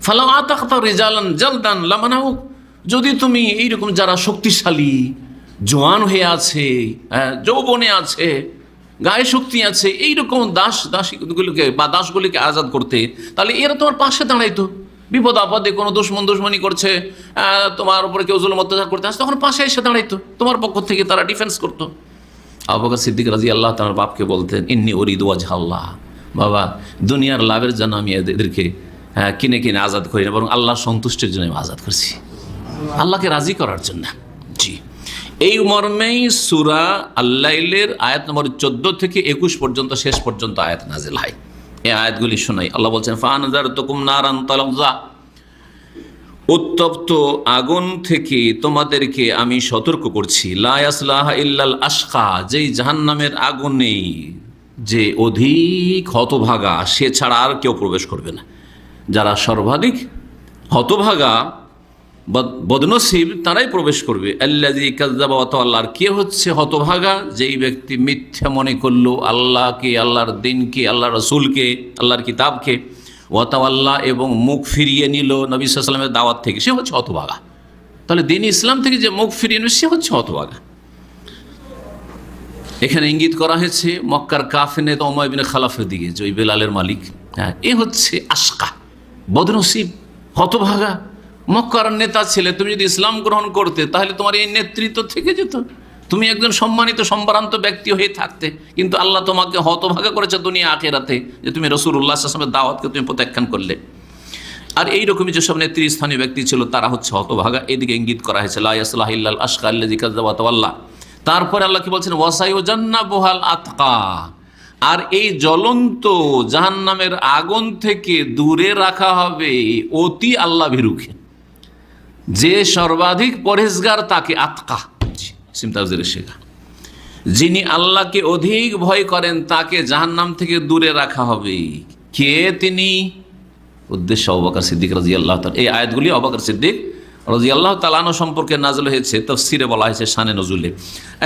ফালাউ আতাকতা রিজালান জালদান লামানাউক, যদি তুমি এইরকম যারা শক্তিশালী, জোয়ান হয়ে আছে, যৌবনে আছে, গায়ে শক্তি আছে, এইরকম দাসীগুলোকে বা দাসগুলিকে আজাদ করতে, তাহলে এরা তোমার পাশে দাঁড়াইতো। বিপদ আপদে কোনো দুশমনি করছে, তোমার উপরে কেউ জুলুম অত্যাচার করতে আসে, তখন পাশে এসে দাঁড়াইতো, তোমার পক্ষ থেকে তারা ডিফেন্স করতো। আবু বকর সিদ্দিক রাদিয়াল্লাহু তাআলা তার বাপকে বলতেন, ইন্নী উরিদু ওয়াজহাল্লাহ, বাবা দুনিয়ার লাভের জন্য আমি এদেরকে কিনে কিনে আজাদ করি না, বরং আল্লাহর সন্তুষ্টির জন্য আমি আজাদ করছি, আল্লাহকে রাজি করার জন্য। জি, এই মর্মেই সূরা আল-লাইলের আয়াত নম্বর 14 থেকে 21 পর্যন্ত, শেষ পর্যন্ত আয়াত নাজিল হয়। এই আয়াতগুলি শোনাই। আল্লাহ বলছেন, ফাআনযারতুকুম নারান তালাযা, উত্তপ্ত আগুন থেকে তোমাদেরকে আমি সতর্ক করছি। লা ইয়াসলাহা ইল্লাল আশকা, যেই জাহান্নামের আগুনে যে অধিক হতভাগা, সে ছাড়া আর কেউ প্রবেশ করবে না। যারা সর্বাধিক হতভাগা বদনসিব তারাই প্রবেশ করবে। আল্লাযী কাযযাবা ওয়া তাওয়াল্লা, আর কে হচ্ছে হতভাগা? যেই ব্যক্তি মিথ্যা মনে করলো আল্লাহকে, আল্লাহর দিনকে, আল্লাহর রাসূলকে, আল্লাহর কিতাবকে, ওয়া তাওয়াল্লা এবং মুখ ফিরিয়ে নিল নবী সাল্লাল্লাহু আলাইহি ওয়াসাল্লামের দাওয়াত থেকে, সে হচ্ছে হতভাগা। তাহলে দিন ইসলাম থেকে যে মুখ ফিরিয়ে নিল সে হচ্ছে হতভাগা। এখানে ইঙ্গিত করা হয়েছে মক্কার কাফের উমাইয়া ইবনে খালাফের দিকে, যে ওই বেলালের মালিক, হ্যাঁ, এ হচ্ছে আশকা, বদনসিব, হতভাগা। মক্কার নেতা ছেলে, তুমি যদি ইসলাম গ্রহণ করতে তাহলে তোমার এই নেতৃত্ব থেকে যেত, তুমি একজন সম্মানিত সম্ভ্রান্ত ব্যক্তি হয়ে থাকতে, কিন্তু আল্লাহ তোমাকে হতভাগা করেছে দুনিয়া আখিরাতে, যে তুমি রাসূলুল্লাহ সাল্লাল্লাহু আলাইহি ওয়াসাল্লামের দাওয়াতকে তুমি প্রত্যাখ্যান করলে। আর এইরকমই যেসব নেতৃস্থানীয় ব্যক্তি ছিল তারা হচ্ছে হতভাগা। এদিকে ইঙ্গিত করা হয়েছে লা ইয়াসলাহু ইল্লাল আশকা আল্লাযী কাযযাবা ওয়া তাওয়াল্লা। তারপরে আল্লাহ কি বলছেন, ওয়াসায়ুজান্নাবুহাল আতকা, আর এই জ্বলন্ত জাহান্নামের আগুন থেকে দূরে রাখা হবে অতি আল্লাহ ভীরুকে। যে সর্বাধিক পরহেজগার তাকে আতকা, শেখা, যিনি আল্লাহকে অধিক ভয় করেন তাকে জাহান্নাম থেকে দূরে রাখা হবে। কে তিনি? উদ্দেশ্য আবু বকর সিদ্দিক রাদিয়াল্লাহু তাআলা। এই আয়াতগুলি আবু বকর সিদ্দিক রাদিয়াল্লাহু তাআলা আনহু সম্পর্কে নাযিল হয়েছে। তাফসীরে বলা হয়েছে শানে নজুলে,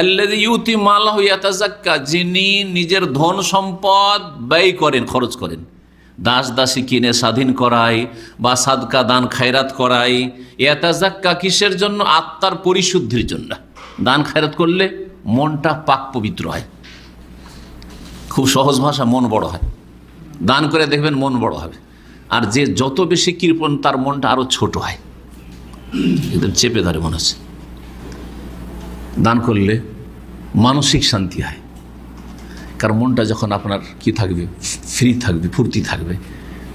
আল্লাযী ইউতি মালাহু ইয়াতাযাক্কা, যিনি নিজের ধন সম্পদ ব্যয় করেন, খরচ করেন, দাস দাসী কিনে স্বাধীন করায় বা সাদকা দান খায়রাত করায়। ইয়াতাযাক্কা কিসের জন্য? আত্মার পরিশুদ্ধির জন্য। দান খায়রাত করলে মনটা পাক পবিত্র হয়। খুব সহজ ভাষা, মন বড় হয়। দান করে দেখবেন মন বড় হবে। আর যে যত বেশি কৃপণ তার মনটা আরো ছোট হয়, একদম চেপে ধরে মনে হচ্ছে। দান করলে মানসিক শান্তি হয়। কারণ মনটা যখন আপনার কি থাকবে, ফ্রি থাকবে, ফুর্তি থাকবে,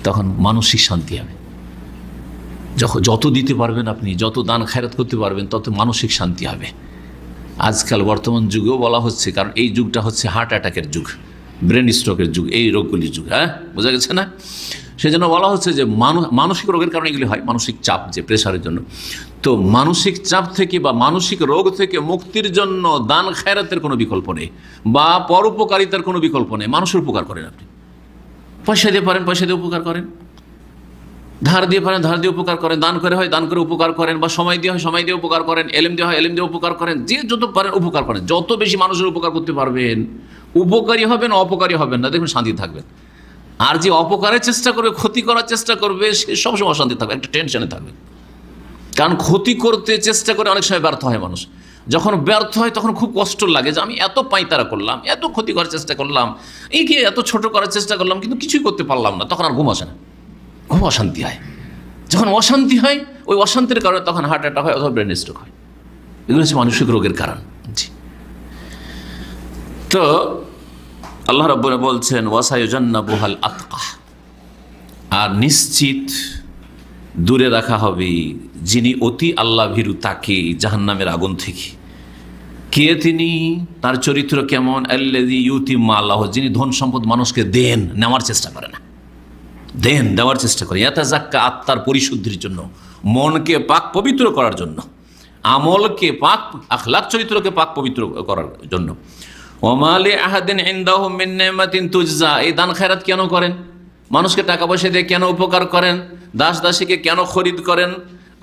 তখন মানসিক শান্তি হবে। যত দিতে পারবেন আপনি, যত দান খায়রাত করতে পারবেন, তত মানসিক শান্তি হবে। আজকাল বর্তমান যুগেও বলা হচ্ছে, কারণ এই যুগটা হচ্ছে হার্ট অ্যাটাকের যুগ, ব্রেন স্ট্রোকের যুগ, এই রোগগুলির যুগ। হ্যাঁ, বোঝা গেছে না? সেই জন্য বলা হচ্ছে যে মানসিক রোগের কারণে এগুলি হয়, মানসিক চাপ, যে প্রেশারের জন্য। তো মানসিক চাপ থেকে বা মানসিক রোগ থেকে মুক্তির জন্য দান খায়রাতের কোনো বিকল্প নেই, বা পরোপকারিতার কোনো বিকল্প নেই। মানুষের উপকার করেন আপনি, পয়সা দিয়ে পারেন পয়সা দিয়ে উপকার করেন, ধার দিয়ে পারেন ধার দিয়ে উপকার করেন, দান করে হয় দান করে উপকার করেন, বা সময় দিয়ে হয় সময় দিয়ে উপকার করেন, এলেম দিয়ে হয় এলেম দিয়ে উপকার করেন, যে যত পারেন উপকার করেন। যত বেশি মানুষের উপকার করতে পারবেন, উপকারী হবেন, অপকারী হবেন না, দেখবেন শান্তি থাকবেন। আর যে অপকারের চেষ্টা করবে, ক্ষতি করার চেষ্টা করবে, সে সবসময় অশান্তি থাকবে, একটা টেনশনে থাকবে। কারণ ক্ষতি করতে চেষ্টা করে অনেক সময় ব্যর্থ হয় মানুষ। যখন ব্যর্থ হয় তখন খুব কষ্ট লাগে যে আমি এত পাঁয়তারা করলাম, এত ক্ষতি করার চেষ্টা করলাম, একে এত ছোট করার চেষ্টা করলাম, কিন্তু কিছুই করতে পারলাম না। তখন আর ঘুম আসে না, খুব অশান্তি হয়। যখন অশান্তি হয়, ওই অশান্তির কারণে তখন হার্ট অ্যাটাক হয় অথবা ব্রেন স্ট্রোক হয়। এগুলো হচ্ছে মানসিক রোগের কারণ। জি, তো আল্লাহ রাব্বুল বলছেন ওয়াসায়ুজান্নাবুহাল আতকা, আর নিশ্চিত দূরে রাখা হবে যিনি অতি আল্লাহ ভীরু তাকে জাহান্নামের আগুন থেকে। কে তিনি? তার চরিত্র কেমন? আল্লাযী ইউতি মাল্লাহ, যিনি ধন সম্পদ মানুষকে দেন, নেওয়ার চেষ্টা করে না, দেওয়ার চেষ্টা করে। ইয়াতাযাক্কা, আত্মার পরিশুদ্ধির জন্য, মনকে পাক পবিত্র করার জন্য, আমলকে পাক, আখলাক চরিত্রকে পাক পবিত্র করার জন্য। ওমা লি আহাদিন ইনদাহু মিন নি'মাতিন তুজজা, এই দান খায়রাত কেন করেন? মানুষকে টাকা পয়সা দিয়ে কেন উপকার করেন? দাস দাসীকে কেন খরিদ করেন?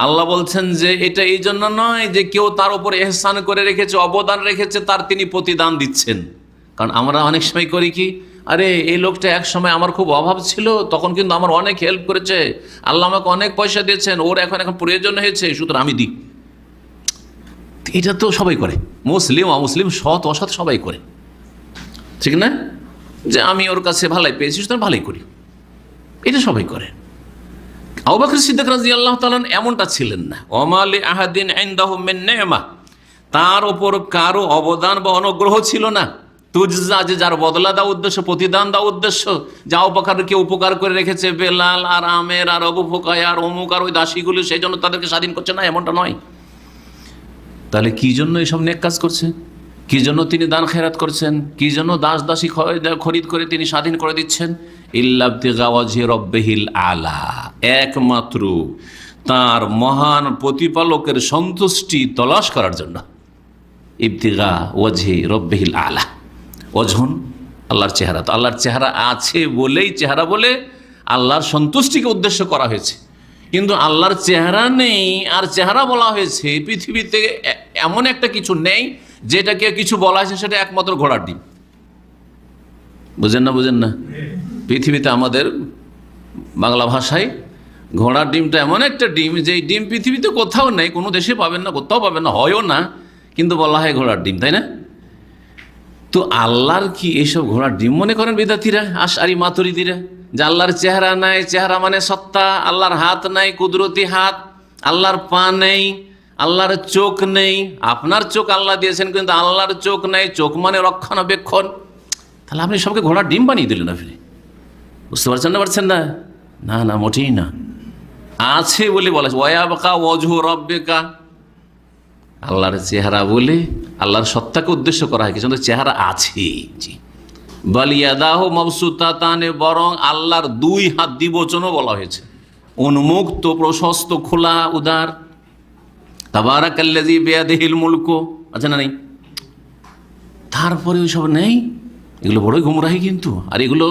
আল্লাহ বলছেন যে এটা এই জন্য নয় যে কেউ তার উপর এহসান করে রেখেছে, অবদান রেখেছে, তার তিনি প্রতিদান দিচ্ছেন। কারণ আমরা অনেক সময় করি কি, আরে এই লোকটা এক সময় আমার খুব অভাব ছিল, তখন কিন্তু আমার অনেক হেল্প করেছে, আল্লাহ আমাকে অনেক পয়সা দিয়েছেন, ওর এখন প্রয়োজন হয়েছে, সুতরাং আমি দিই। এটা তো সবাই করে, মুসলিম অমুসলিম, সৎ অসৎ সবাই করে, ঠিক না? যে আমি ওর কাছে ভালোই পেয়েছি, সুতরাং ভালোই করি, এটা সবাই করে। আবু বকর সিদ্দিক রাদিয়াল্লাহু তাআলা এমনটা ছিলেন না। ওমা লি আহাদিন ইনদাহু মিন নি'মা, তার ওপর কারো অবদান বা অনুগ্রহ ছিল না। তুজজা, যে যার বদলা দেওয়া উদ্দেশ্য, প্রতিদান দেওয়া উদ্দেশ্য, যা উপকারকে উপকার করে রেখেছে বেলাল আর আমের আর আবু ফুকায়া আর অমুক আর ওই দাসীগুলো, সেই জন্য তাদেরকে স্বাধীন করছে না, এমনটা নয়। তাহলে কি জন্য এইসব নেক কাজ করছেন? কি জন্য তিনি দান খেরাত করছেন? কি জন্য দাস দাসী খরিদ করে তিনি স্বাধীন করে দিচ্ছেন? ইল্লা ইবতিগা ওয়াজহি রাব্বিহিল আলা, একমাত্র তার মহান প্রতিপালকের সন্তুষ্টি তলাশ করার জন্য। ইবতিগা ওয়াজহি রাব্বিহিল আলা, ওয়াজহুন আল্লাহর চেহারা, তো আল্লাহর চেহারা আছে বলেই চেহারা বলে আল্লাহর সন্তুষ্টিকে উদ্দেশ্য করা হয়েছে। কিন্তু আল্লাহর চেহারা নেই আর চেহারা বলা হয়েছে, পৃথিবীতে এমন একটা কিছু নেই যেটাকে কিছু বলা হয়েছে, সেটা একমাত্র ঘোড়ার ডিম। বুঝেন না? পৃথিবীতে আমাদের বাংলা ভাষায় ঘোড়ার ডিমটা এমন একটা ডিম, যে ডিম পৃথিবীতে কোথাও নেই, কোনো দেশে পাবেন না, কোথাও পাবেন না, হয়ও না, কিন্তু বলা হয় ঘোড়ার ডিম, তাই না? তো আল্লাহর কি এইসব ঘোড়ার ডিম মনে করেন বিদাতিরা, আশআরি মাতুরিদিরা, যে আল্লাহর চেহারা নাই, চেহারা মানে সত্তা, আল্লাহর হাত নাই, কুদরতি হাত, আল্লাহর পা নেই, আল্লাহর চোখ নেই। আপনার চোখ আল্লাহ দিয়েছেন, কিন্তু আল্লাহর চোখ নেই, চোখ মানে রক্ষণাবেক্ষণ। তাহলে আপনি সবকে ঘোড়ার ডিম বানিয়ে দিলেন আপনি। বুঝতে পারছেন না? না, মোটেই না। আছে বলে বলা আছে, ওয়ায়াবকা ওয়াজহু রাব্বিকা, আল্লাহর চেহারা বলে আল্লাহর সত্তাকে উদ্দেশ্য করা হয়, কিন্তু চেহারা আছে। জি, বালিয়াদাহ মাবসুতাতানে, বরং আল্লাহর দুই হাত দ্বিবচনও বলা হয়েছে, উন্মুক্ত, প্রশস্ত, খোলা, উদার। তাবারাকাল্লাযী বিয়াদিহিল মুলকু, আছে না নেই? তারপরে ওইসব নেই, এগুলো বড়ই গুমরাহি কিন্তু। আর এগুলো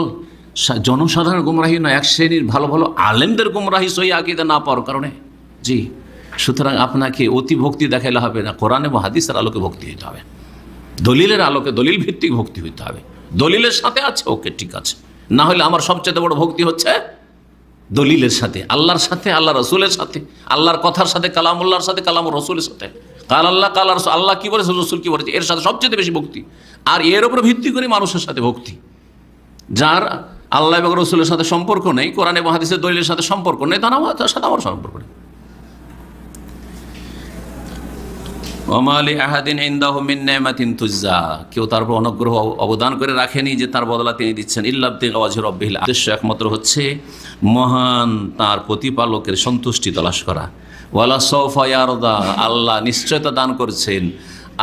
জনসাধারণ গুমরাহি নয়, এক শ্রেণীর ভালো ভালো আলেমদের গুমরাহি, সহি আকীদা না পাওয়ার কারণে। জি, সুতরাং আপনাকে অতি ভক্তি দেখাইলে হবে না, কোরআন এবং হাদিসের আলোকে ভক্তি হইতে হবে, দলিলের আলোকে, দলিল ভিত্তিক ভক্তি হইতে হবে। দলিলের সাথে আছে, ওকে ঠিক আছে, না হলে আমার সবচেয়ে বড় ভক্তি হচ্ছে দলিলের সাথে, আল্লাহর সাথে, আল্লাহ রসুলের সাথে, আল্লাহর কথার সাথে, কালামুল্লাহর সাথে, কালাম রসুলের সাথে। কাল আল্লাহ, কাল রসুল, আল্লাহ কি বলেছে, রসুল কি বলেছে, এর সাথে সবচেয়ে বেশি ভক্তি। আর এর উপর ভিত্তি করে মানুষের সাথে ভক্তি। যার আল্লাহ এবং রসুলের সাথে সম্পর্ক নেই, কোরআন এবং হাদিসের দলিলের সাথে সম্পর্ক নেই, তার সাথে আমার সম্পর্ক নেই। ওমা লিআহাদিন ইনদাহু মিন নি'মাতিন তুজজা, কেউ তার উপর অনুগ্রহ অবদান করে রাখেনি যে তার বদলা তিনি দিচ্ছেন, ইল্লা ইবতিগা ওয়াজহি রাব্বিহিল আ'লা, উদ্দেশ্য একমাত্র হচ্ছে মহান তার প্রতিপালকের সন্তুষ্টি তলাশ করা। ওয়ালা সাওফা ইয়ারদা, আল্লাহ নিশ্চয়তা দান করছেন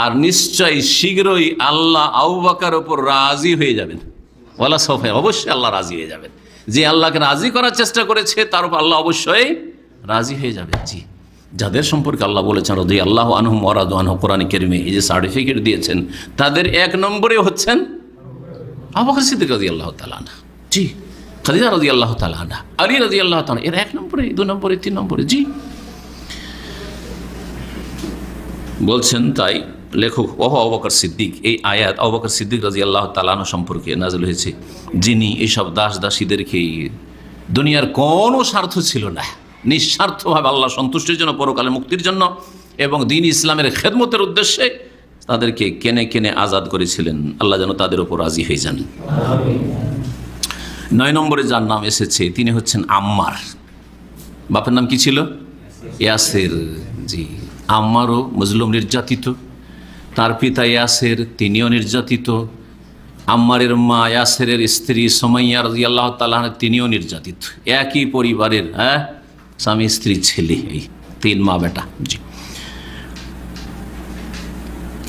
আর নিশ্চয়ই শীঘ্রই আল্লাহ আবু বকরের উপর রাজি হয়ে যাবেন। ওয়ালা সাওফা, অবশ্যই আল্লাহ রাজি হয়ে যাবেন। যে আল্লাহকে রাজি করার চেষ্টা করেছে তার উপর আল্লাহ অবশ্যই রাজি হয়ে যাবেন। জি, যাদের সম্পর্কে আল্লাহ বলেছেন রাদিয়াল্লাহু আনহুম ওয়া রাদু আনহু, কোরআন কারীমে এই যে সার্টিফিকেট দিয়েছেন, তাদের এক নম্বরে হচ্ছেন আবু বকর সিদ্দিক রাদিয়াল্লাহু তাআলা আনহু, জি, খাদিজা রাদিয়াল্লাহু তাআলা আনহা, আলী রাদিয়াল্লাহু তাআলা, এর এক নম্বরে, দুই নম্বরে, তিন নম্বরে। জি, বলছেন তাই লেখক ওহ আবু বকর সিদ্দিক, এই আয়াত আবু বকর সিদ্দিক রাদিয়াল্লাহু তাআলা আনহু সম্পর্কে নাযিল হয়েছে, যিনি এইসব দাস দাসীদেরকে দুনিয়ার কোনো স্বার্থ ছিল না, নিঃস্বার্থভাবে আল্লাহ সন্তুষ্টির জন্য, পরকালে মুক্তির জন্য এবং দ্বীন ইসলামের খেদমতের উদ্দেশ্যে তাদেরকে কেনে কেনে আজাদ করেছিলেন। আল্লাহ যেন তাদের উপর রাজি হয়ে যান। 9 নম্বরে যার নাম এসেছে তিনি হচ্ছেন আম্মার। বাপের নাম কি ছিল? ইয়াসির। জি, আম্মারও মজলুম, নির্যাতিত। তার পিতা ইয়াসির, তিনিও নির্যাতিত। আম্মারের মা ইয়াসিরের স্ত্রী সুমাইয়া রাদিয়াল্লাহু তাআলা তিনিও নির্যাতিত। একই পরিবারের, স্বামী স্ত্রী ছেলে, এই 3 মা বেটা। জি,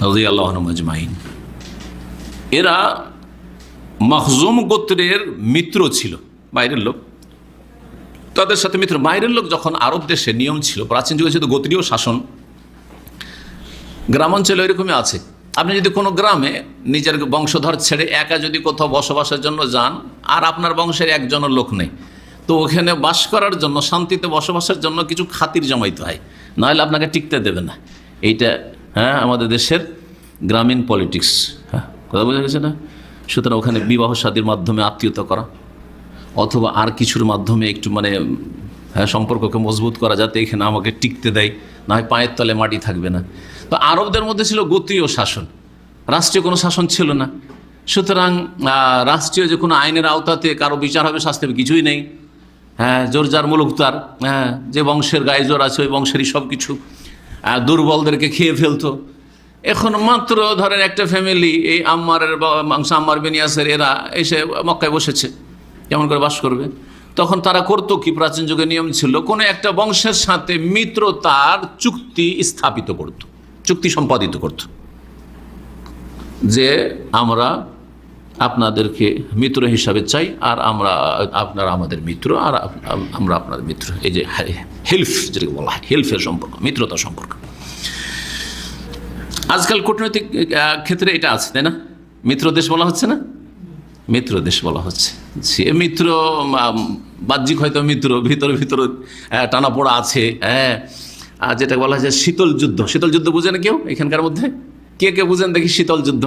রাদিয়াল্লাহু আনহুম আজমাইন। এরা মখজুম গোত্রের মিত্র ছিল, বাইরের লোক, তাদের সাথে মিত্র। বাইরের লোক যখন আরব দেশে নিয়ম ছিল, প্রাচীন যুগে ছিল গোত্রীয় শাসন, গ্রামাঞ্চলে এরকমই আছে। আপনি যদি কোনো গ্রামে নিজের বংশধর ছেড়ে একা যদি কোথাও বসবাসের জন্য যান আর আপনার বংশের একজনও লোক নেই, তো ওখানে বাস করার জন্য, শান্তিতে বসবাসের জন্য কিছু খাতির জমাইতে হয়, নাহলে আপনাকে টিকতে দেবে না। এইটা আমাদের দেশের গ্রামীণ পলিটিক্স। কথা বোঝা গেছে না? সুতরাং ওখানে বিবাহ শাদীর মাধ্যমে আত্মীয়তা করা অথবা আর কিছুর মাধ্যমে একটু সম্পর্ককে মজবুত করা, যাতে এখানে আমাকে টিকতে দেয়, না হয় পায়ের তলে মাটি থাকবে না। তো আরবদের মধ্যে ছিল গোত্রীয় শাসন, রাষ্ট্রীয় কোনো শাসন ছিল না। সুতরাং রাষ্ট্রীয় যে কোনো আইনের আওতাতে কারো বিচার হবে, শাস্তি হবে, কিছুই নেই। জোর যার মুলুক তার, যে বংশের গায়ে জোর আছে ওই বংশেরই সব কিছু, দুর্বলদেরকে খেয়ে ফেলতো। এখন মাত্র ধরেন একটা ফ্যামিলি, এই আম্মারের মাংস, আম্মার বিন ইয়াসির, এরা এসে মক্কায় বসেছে, কেমন করে বাস করবে? তখন তারা করতো কি, প্রাচীন যুগে নিয়ম ছিল, কোনো একটা বংশের সাথে মিত্রতার চুক্তি স্থাপিত করত, চুক্তি সম্পাদিত করত, যে আমরা আপনাদেরকে মিত্র হিসাবে চাই, আর আপনারা আমাদের মিত্র, আর আমরা আপনাদের মিত্র। এই যে হেল্ফ, যেটাকে বলা হয় হেল্ফের সম্পর্ক, মিত্রতা সম্পর্ক। আজকাল কূটনৈতিক ক্ষেত্রে এটা আছে, তাই না? মিত্র দেশ বলা হচ্ছে না, মিত্র দেশ বলা হচ্ছে। সে মিত্র বাহ্যিক হয়তো মিত্র, ভিতরে ভিতরে টানাপোড়া আছে। যেটা বলা হয় যে শীতল যুদ্ধ। শীতল যুদ্ধ বুঝেন কেউ এখানকার মধ্যে? কে কে বুঝেন দেখি শীতল যুদ্ধ?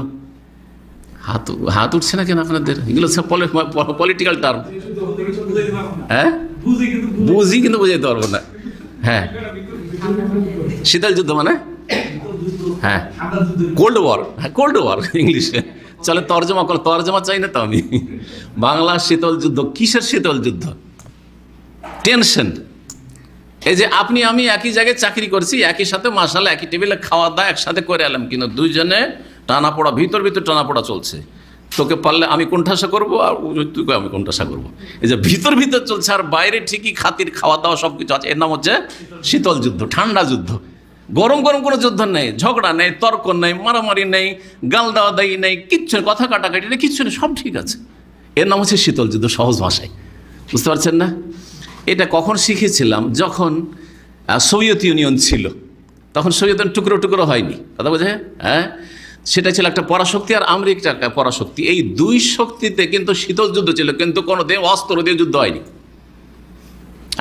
হাত উঠছে না কেন আপনাদের? এগুলো সব পলিটিক্যাল টার্ম। বুঝি কিন্তু বুঝাইতে পারবো না। শীতল যুদ্ধ মানে কোল্ড ওয়ার। কোল্ড ওয়ার ইংলিশে চলে, তর্জমা করে, তর্জমা চাই না তো আমি। বাংলা শীতল যুদ্ধ। কিসের শীতল যুদ্ধ? টেনশন। এই যে আপনি আমি একই জায়গায় চাকরি করছি, একই সাথে মাশাআল্লাহ একই টেবিলে খাওয়া দাওয়া একসাথে করে এলাম, কিন্তু দুইজনে টানাপোড়া, ভিতর ভিতর টানাপোড়া চলছে। তোকে পারলে আমি কোণঠাসা করবো, আর তুই আমি কোণঠাসা করবো। এই যে ভিতর ভিতর চলছে, আর বাইরে ঠিকই খাতির, খাওয়া দাওয়া সব কিছু আছে। এর নাম হচ্ছে শীতল যুদ্ধ, ঠান্ডা যুদ্ধ। গরম গরম কোনো যুদ্ধ নেই, ঝগড়া নেই, তর্ক নেই, মারামারি নেই, গাল দেওয়া দায়ী নেই, কিচ্ছু, কথা কাটাকাটি নেই, কিচ্ছু নেই, সব ঠিক আছে। এর নাম হচ্ছে শীতল যুদ্ধ, সহজ ভাষায়। বুঝতে পারছেন না? এটা কখন শিখেছিলাম? যখন সোভিয়েত ইউনিয়ন ছিল, তখন সোভিয়েত ইউনিয়ন টুকরো টুকরো হয়নি, কথা বোঝে? সেটা ছিল একটা পরাশক্তি, আর আমেরিকা একটা পরাশক্তি। এই দুই শক্তিতে কিন্তু শীতল যুদ্ধ ছিল, কিন্তু কোনো দিন অস্ত্র দিয়ে যুদ্ধ হয়নি।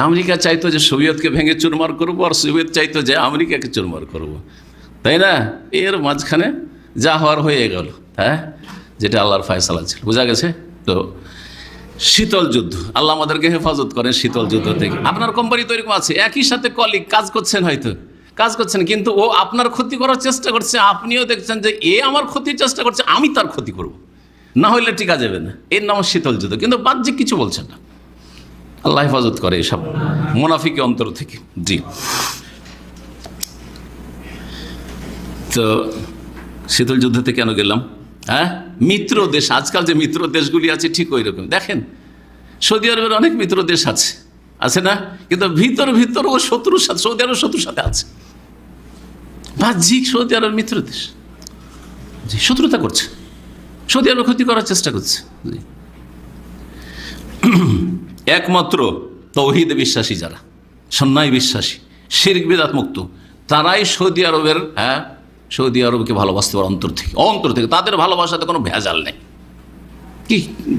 আমেরিকা চাইতো যে সোভিয়েতকে ভেঙে চুরমার করবো, আর সোভিয়েত চাইতো যে আমেরিকাকে চুরমার করবো, তাই না? এর মাঝখানে যা হওয়ার হয়ে গেল, যেটা আল্লাহর ফায়সালা ছিল। বোঝা গেছে তো? শীতল যুদ্ধ, আল্লাহ আমাদেরকে হেফাজত করেন শীতল যুদ্ধ থেকে। আপনার কোম্পানি তো এরকম আছে, একই সাথে কলিগ কাজ করছেন, হয়তো কাজ করছেন, কিন্তু ও আপনার ক্ষতি করার চেষ্টা করছে, আপনিও দেখছেন যে এ আমার ক্ষতির চেষ্টা করছে, আমি তার ক্ষতি করব, না হইলে টিকা যাবে না। এর নাম শীতল যুদ্ধ, কিন্তু বাহ্যিক কিছু বলছেন না। আল্লাহ হেফাজত করে এসব মুনাফিকি অন্তর থেকে। জি, তো শীতল যুদ্ধতে কেন গেলাম? হ্যাঁ, মিত্র দেশ, আজকাল যে মিত্র দেশগুলি আছে ঠিক ওই রকম। দেখেন সৌদি আরবের অনেক মিত্র দেশ আছে না, কিন্তু ভিতর ও শত্রুর সাথে, সৌদি আরব শত্রুর সাথে আছে। বাহ্যিক সৌদি আরব মিত্র দেশ, জি, শত্রুতা করছে, সৌদি আরব ক্ষতি করার চেষ্টা করছে। একমাত্র তৌহিদে বিশ্বাসী যারা, সন্ন্যায় বিশ্বাসী, শিরক বিদআত মুক্ত, তারাই সৌদি আরবের, সৌদি আরবকে ভালোবাসতে পারে অন্তর থেকে। তাদের ভালোবাসাতে কোনো ভেজাল নেই।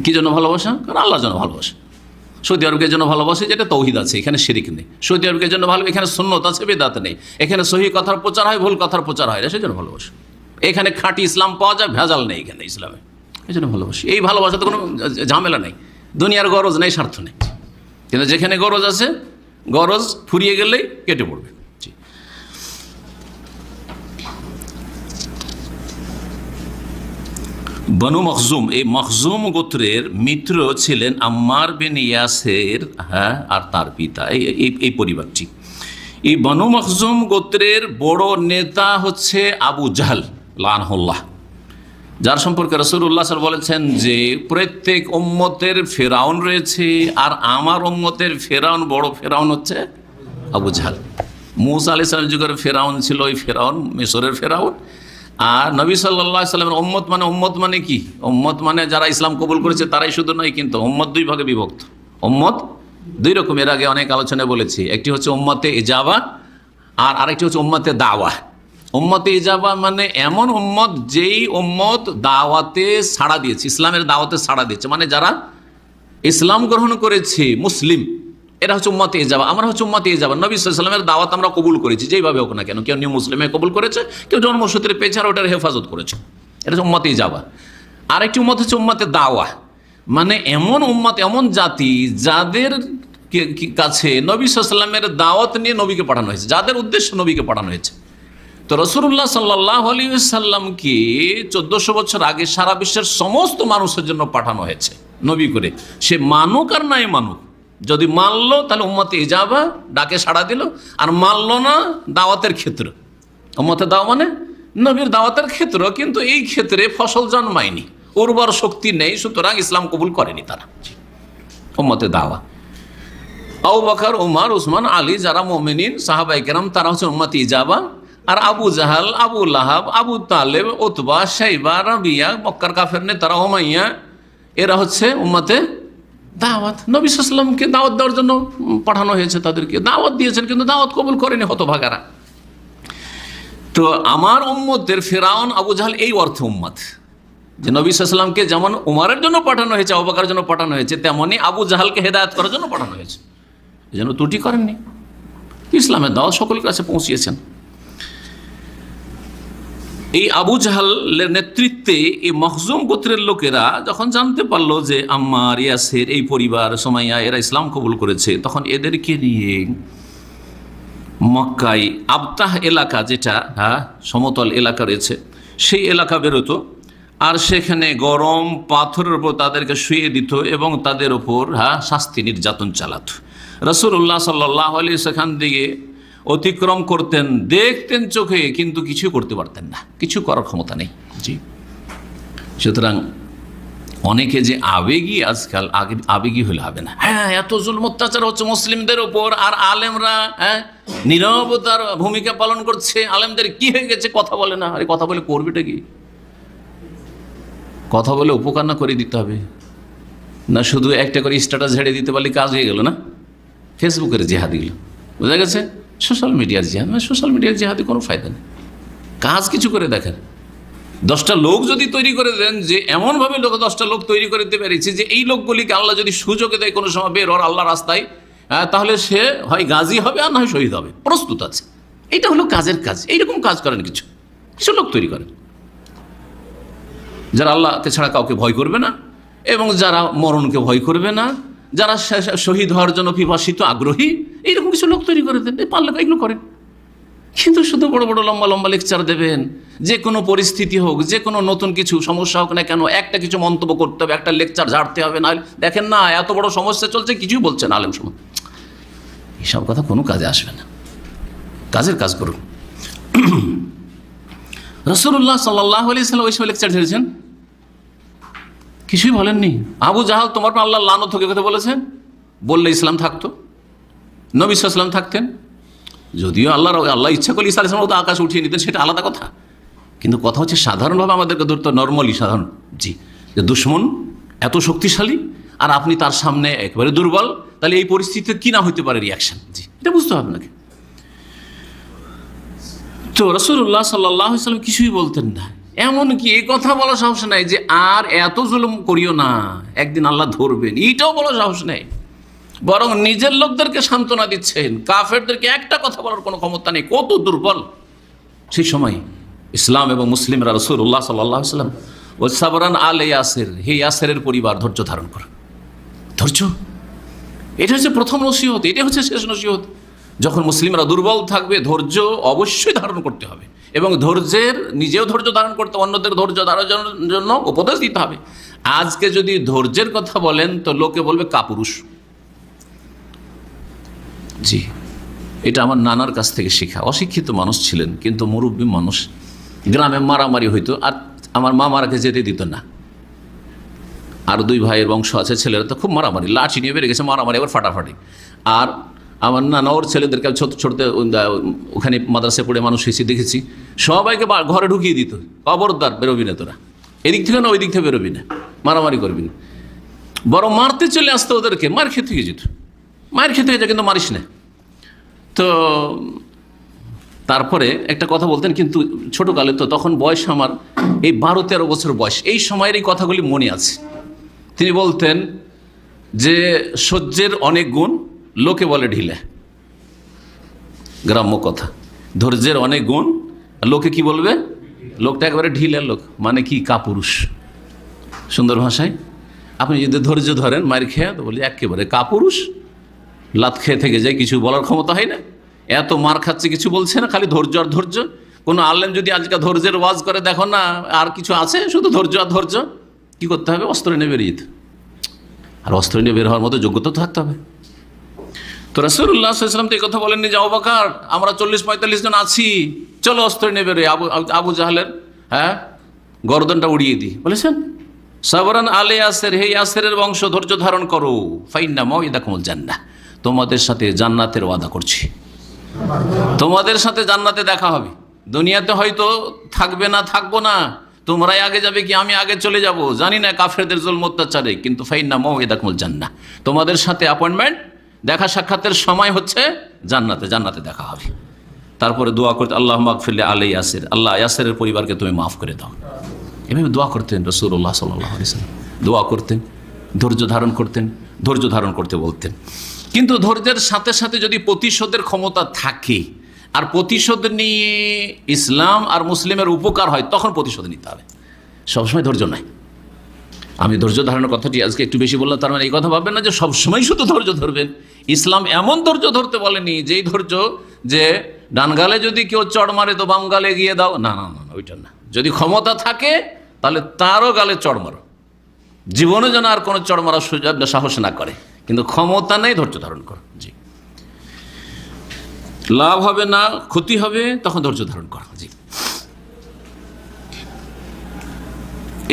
কি জন্য ভালোবাসা? কারণ আল্লাহর জন্য ভালোবাসা। সৌদি আরবকে জন্য ভালোবাসে, যেটা তৌহিদ আছে, এখানে শিরক নেই। সৌদি আরবকে জন্য ভালো, এখানে সুন্নত আছে, বিদআত নেই। এখানে সহিহ কথার প্রচার হয়, ভুল কথার প্রচার হয় না, সেই জন্য ভালোবাসা। এখানে খাঁটি ইসলাম পাওয়া যায়, ভেজাল নেই এখানে ইসলামে, এই জন্য ভালোবাসি। এই ভালোবাসাতে কোনো ঝামেলা নেই, দুনিয়ার গরজ নেই, স্বার্থ নেই। কিন্তু যেখানে গরজ আছে, গরজ ফুরিয়ে গেলেই কেটে পড়বে। বনু মখজুম, এই মখজুম গোত্রের মিত্র ছিলেন আম্মার বিন ইয়াসের, আর তার পিতা, এই পরিবারটি। এই বনু মখজুম গোত্রের বড় নেতা হচ্ছে আবু জাহল লানহুল্লাহ, যার সম্পর্কে রাসূলুল্লাহ সাল্লাল্লাহু আলাইহি ওয়াসাল্লাম বলেছেন যে প্রত্যেক উম্মতের ফেরাউন রয়েছে, আর আমার উম্মতের ফেরাউন, বড় ফেরাউন হচ্ছে আবু জাহল। মূসা আলাইহিস সালামের যুগের ফেরাউন ছিল ওই ফেরাউন, মিশরের ফেরাউন। আর নবী সাল্লাল্লাহু আলাইহি ওয়াসাল্লামের উম্মত মানে কি? উম্মত মানে যারা ইসলাম কবুল করেছে তারাই শুধু নয়, কিন্তু উম্মত দুই ভাগে বিভক্ত। উম্মত দুই রকম, এর আগে অনেক আলোচনায় বলেছি। একটি হচ্ছে উম্মতে ইজাবা, আর আরেকটি হচ্ছে উম্মতে দাওয়া। উম্মতে ইজাবা মানে এমন উম্মত যেই উম্মত দাওয়াতে সাড়া দিয়েছে, ইসলামের দাওয়াতে সাড়া দিয়েছে, মানে যারা ইসলাম গ্রহণ করেছে, মুসলিম, এরা হচ্ছে উম্মতে ইজাবা। আমরা হচ্ছে উম্মতে ইজাবা, নবী সাল্লাল্লাহু আলাইহি ওয়াসাল্লামের দাওয়াত আমরা কবুল করেছি, যেইভাবে হোক না কেন। কেউ নিউ মুসলিমে কবুল করেছে, কেউ জন্মসূত্রে পেয়েছে, আর ওটার হেফাজত করেছে, এটা হচ্ছে উম্মতে ইজাবা। আরেকটি উম্মত হচ্ছে উম্মতে দাওয়া, মানে এমন উম্মত, এমন জাতি যাদের কাছে নবী সাল্লাল্লাহু আলাইহি ওয়াসাল্লামের দাওয়াত নিয়ে নবীকে পাঠানো হয়েছে, যাদের উদ্দেশ্যে নবীকে পাঠানো হয়েছে। তো রাসূলুল্লাহ সাল্লাল্লাহু আলাইহি ওয়াসাল্লামকে 1400 বছর আগে সারা বিশ্বের সমস্ত মানুষের জন্য পাঠানো হয়েছে নবী করে। সে মানুক আর নাই মানুক, যদি মানলো তাহলে উম্মতে ইজাবা, ডাকে সাড়া দিল, আর মানলো না দাওয়াতের ক্ষেত্র। উম্মতে দাওয়া মানে নবীর দাওয়াতের ক্ষেত্র, কিন্তু এই ক্ষেত্রে ফসল জন্মায়নি, উর্বর শক্তি নেই, সুতরাং ইসলাম কবুল করেনি তারা। উম্মতে দাওয়া আবু বকর, উমর, উসমান, আলী, যারা মুমিনিন সাহাবায়ে কেরাম, তারা হচ্ছে উম্মতে ইজাবা। আর আবু জাহাল, আবু লাহাব, আবু তালেব, উতবা, শাইবা, রাবিয়া, মক্কার কাফের নেতারা, উমাইয়া, এরা হচ্ছে উম্মতে দাওয়াত। নবী সাল্লাল্লাহু আলাইহি ওয়াসাল্লামকে দাওয়াত দেওয়ার জন্য পাঠানো হয়েছে, তাদেরকে দাওয়াত দিয়েছেন, কিন্তু দাওয়াত কবুল করেনি হতভাগারা। তো আমার উম্মতের ফেরাউন, আবু জাহল, এই অর্থ উম্মত, যে নবী সাল্লাল্লাহু আলাইহি ওয়াসাল্লামকে যেমন উমরের জন্য পাঠানো হয়েছে, আবু বকরের জন্য পাঠানো হয়েছে, তেমনি আবু জাহালকে হেদায়েত করার জন্য পাঠানো হয়েছে। এই জন্য ত্রুটি করেননি, ইসলামের দাওয়াত সকলের কাছে পৌঁছিয়েছেন। এই আবু জাহলের নেতৃত্বে এই মখজুম গোত্রের লোকেরা যখন জানতে পারলো যে আম্মার, ইয়াসের, এই পরিবার, সুমাইয়া, এরা ইসলাম কবুল করেছে, তখন এদেরকে নিয়ে মক্কায় আবতাহ এলাকা, যেটা সমতল এলাকা রয়েছে, সেই এলাকা বেরোতো, আর সেখানে গরম পাথরের উপর তাদেরকে শুয়ে দিত এবং তাদের উপর শাস্তি নির্যাতন চালাত। রাসূলুল্লাহ সাল্লাল্লাহু আলাইহি ওয়াসাল্লাম সেখান দিকে অতিক্রম করতেন, দেখতেন চোখে, কিন্তু কিছু করতে পারতেন না, কিছু করার ক্ষমতা নেই। জি, সুতরাং অনেকে যে আবেগী, আজকাল আবেগী হলে হবে না। এত জুলম অত্যাচার হচ্ছে মুসলিমদের উপর, আর আলেমরা নীরবতার ভূমিকা পালন করছে। আলেমদের কি হয়ে গেছে, কথা বলে না। আরে কথা বলে করবেটা কি? কথা বলে উপকার না করে দিতে হবে না, শুধু একটা করে স্ট্যাটাস ঝেড়ে দিতে পারলে কাজ হয়ে গেল না। ফেসবুকের জেহাদিগুলো, বোঝা গেছে, সোশ্যাল মিডিয়ার জেহাদ। সোশ্যাল মিডিয়ার জেহাদে কোনো ফায়দা নেই, কাজ কিছু করে দেখেন। 10টা লোক যদি তৈরি করে দেন, যে এমনভাবে 10টা লোক তৈরি করে দিতে পেরেছি যে এই লোকগুলিকে আল্লাহ যদি সুযোগে দেয় কোনো সময় বের হওয়ার আল্লাহ রাস্তায়, তাহলে সে হয় গাজী হবে আর না হয় শহীদ হবে, প্রস্তুত আছে। এইটা হলো কাজের কাজ। এইরকম কাজ করেন, কিছু কিছু লোক তৈরি করেন যারা আল্লাহকে ছাড়া কাউকে ভয় করবে না, এবং যারা মরণকে ভয় করবে না, যারা শহীদ হওয়ার জন্য পিপাসিত, আগ্রহী, এইরকম কিছু লোক তৈরি করে দেন। পারলে এগুলো করেন, কিন্তু শুধু বড় বড় লম্বা লম্বা লেকচার দেবেন, যে কোনো পরিস্থিতি হোক, যে কোনো নতুন কিছু সমস্যা হোক না কেন, একটা কিছু মন্তব্য করতে হবে, একটা লেকচার ঝাড়তে হবে। না দেখেন না, এত বড় সমস্যা চলছে, কিছুই বলছেন আলেম সমাজ। এইসব কথা কোনো কাজে আসবে না, কাজের কাজ করুন। রাসূলুল্লাহ সাল্লাল্লাহু আলাইহি ওয়াসাল্লাম ওই সময় লেকচার ছেড়েছেন, কিছুই বলেননি। আবু জাহাল তোমার পর আল্লাহ লানত হোক কথা বলেছেন, বললে ইসলাম থাকতো, নবী সাল্লাল্লাহু আলাইহি ওয়াসাল্লাম থাকতেন। যদিও আল্লাহ ইচ্ছা করলে ঈসা আলাইহিস সালাম তো আকাশ উঠিয়ে নিতেন, সেটা আলাদা কথা। কিন্তু কথা হচ্ছে সাধারণভাবে আমাদেরকে ধরতে নর্মালি সাধারণ, জি, যে দুশ্মন এত শক্তিশালী আর আপনি তার সামনে একেবারে দুর্বল, তাহলে এই পরিস্থিতিতে কি না হইতে পারে রিয়াকশন, জি, এটা বুঝতে হবে নাকি। তো রাসূলুল্লাহ সাল্লাল্লাহু আলাইহি ওয়াসাল্লাম কিছুই বলতেন না, এমনকি এই কথা বলার সাহস নাই যে আর এত জুলুম করিও না, একদিন আল্লাহ ধরবেন, এইটাও বলার সাহস নেই। বরং নিজের লোকদেরকে সান্ত্বনা দিচ্ছেন, কাফেরদেরকে একটা কথা বলার কোনো ক্ষমতা নেই, কত দুর্বল সেই সময় ইসলাম এবং মুসলিমরা। রাসূলুল্লাহ সাল্লাল্লাহু আলাইহি ওয়াসাল্লাম ও সাবরান আলে ইয়াসির, হে ইয়াসিরের পরিবার ধৈর্য ধারণ করো, ধৈর্য, এটা হচ্ছে প্রথম নসিহত, এটা হচ্ছে শেষ নসিহত। যখন মুসলিমরা দুর্বল থাকবে ধৈর্য অবশ্যই ধারণ করতে হবে, এবং ধৈর্যের নিজেও ধৈর্য ধারণ করতে, অন্যদের ধৈর্য ধারণের জন্য উপদেশ দিতে হবে। আজকে যদি ধৈর্যের কথা বলেন তো লোকে বলবে কাপুরুষ। জি, এটা আমার নানার কাছ থেকে শেখা। অশিক্ষিত মানুষ ছিলেন কিন্তু মুরব্বী মানুষ, গ্রামে মারামারি হইতো আর আমার মা মারাকে যেতে দিত না। আর দুই ভাইয়ের বংশ আছে, ছেলেরা তো খুব মারামারি, লাঠি নিয়ে বেড়ে গেছে, মারামারি আবার ফাটাফাটি। আর আমার নানা ওর ছেলেদেরকে ছোট ছোটতে ওখানে মাদ্রাসায় পড়ে মানুষ হয়েছি, দেখেছি সবাইকে ঘরে ঢুকিয়ে দিত, খবরদার বেরোবি না তোরা, এদিক থেকে না ওই দিক থেকে বেরোবি না, মারামারি করবি না। বরং মারতে চলে আসতো ওদেরকে, মার খেতে গিয়ে যেত, মায়ের খেতে গেছে কিন্তু মারিস না। তো তারপরে একটা কথা বলতেন, কিন্তু ছোটোকালে তো তখন বয়স আমার এই 12-13 বছর বয়স, এই সময়ের এই কথাগুলি মনে আছে। তিনি বলতেন যে সহ্যের অনেক গুণ, লোকে বলে ঢিলে, গ্রাম্য কথা, ধৈর্যের অনেক গুণ, লোকে কি বলবে, লোকটা একেবারে ঢিলে লোক, মানে কি কাপুরুষ। সুন্দর ভাষায় আপনি যদি ধৈর্য ধরেন মায়ের খেয়ে, তো বলি একেবারে কাপুরুষ, লাত খেয়ে থেকে যায়, কিছু বলার ক্ষমতা হয় না, এত মার খাচ্ছে কিছু বলছে না, খালি ধৈর্য আর ধৈর্য। কোনো আলেম যদি আজকে ধৈর্যের ওয়াজ করে, দেখো না আর কিছু আছে, শুধু ধৈর্য আর ধৈর্য। কী করতে হবে, অস্ত্র নিয়ে বেরিয়ে যেতে, আর অস্ত্র নিয়ে বের হওয়ার মতো যোগ্যতা তো থাকতে হবে। তো রাসূলুল্লাহ সাল্লাল্লাহু আলাইহি ওয়াসাল্লাম তো এই কথা বলেননি যে আবু বকর আমরা 40-45 জন আছি, চলো অস্ত্র নিয়ে বেরোই, আবু জাহলের গর্দনটা উড়িয়ে দিই, বলেছেন সাবরান আলে ইয়াসির, হে ইয়াসিরের বংশ ধৈর্য ধারণ করো, ফাইন্না মাউইদাকুমুল জান্নাহ, তোমাদের সাথে জান্নাতের ওয়াদা করছি, তোমাদের সাথে জান্নাতে দেখা হবে। দুনিয়াতে হয়তো থাকবে না, থাকবো না, তোমরাই আগে যাবে কি আমি আগে চলে যাব জানি না, কাফেরদের জুলম অত্যাচারে, কিন্তু ফাইন্না মাউইদাকুমুল জান্নাহ, তোমাদের সাথে অ্যাপয়েন্টমেন্ট, দেখা সাক্ষাতের সময় হচ্ছে জান্নাতে, জান্নাতে দেখা হবে। তারপরে দোয়া করতে, আল্লাহ মাগফির আলে ইয়াসির, আল্লাহ ইয়াসিরের পরিবারকে তুমি মাফ করে দাও। এভাবে দোয়া করতেন রাসূলুল্লাহ সাল্লাল্লাহু আলাইহি ওয়াসাল্লাম, দোয়া করতেন, ধৈর্য ধারণ করতেন, ধৈর্য ধারণ করতে বলতেন। কিন্তু ধৈর্যের সাথে সাথে যদি প্রতিশোধের ক্ষমতা থাকে আর প্রতিশোধ নিয়ে ইসলাম আর মুসলিমের উপকার হয়, তখন প্রতিশোধ নিতে হবে, সবসময় ধৈর্য নাই। আমি ধৈর্য ধারণের কথাটি আজকে একটু বেশি বললাম, তার মানে এই কথা ভাববেন না যে সবসময় শুধু ধৈর্য ধরবেন। ইসলাম এমন ধৈর্য ধরতে বলেনি যেই ধৈর্য যে ডান গালে যদি কেউ চড় মারে তো বাম গালে গিয়ে দাও, না না না, ওইটা না। যদি ক্ষমতা থাকে তাহলে তারও গালে চড় মারো, জীবনে যেন আর কোনো চড় মারার সুযোগ সাহস না করে, কিন্তু ক্ষমতা নেই, ধৈর্য ধারণ করো। জি, লাভ হবে না ক্ষতি হবে, তখন ধৈর্য ধারণ করো। জি,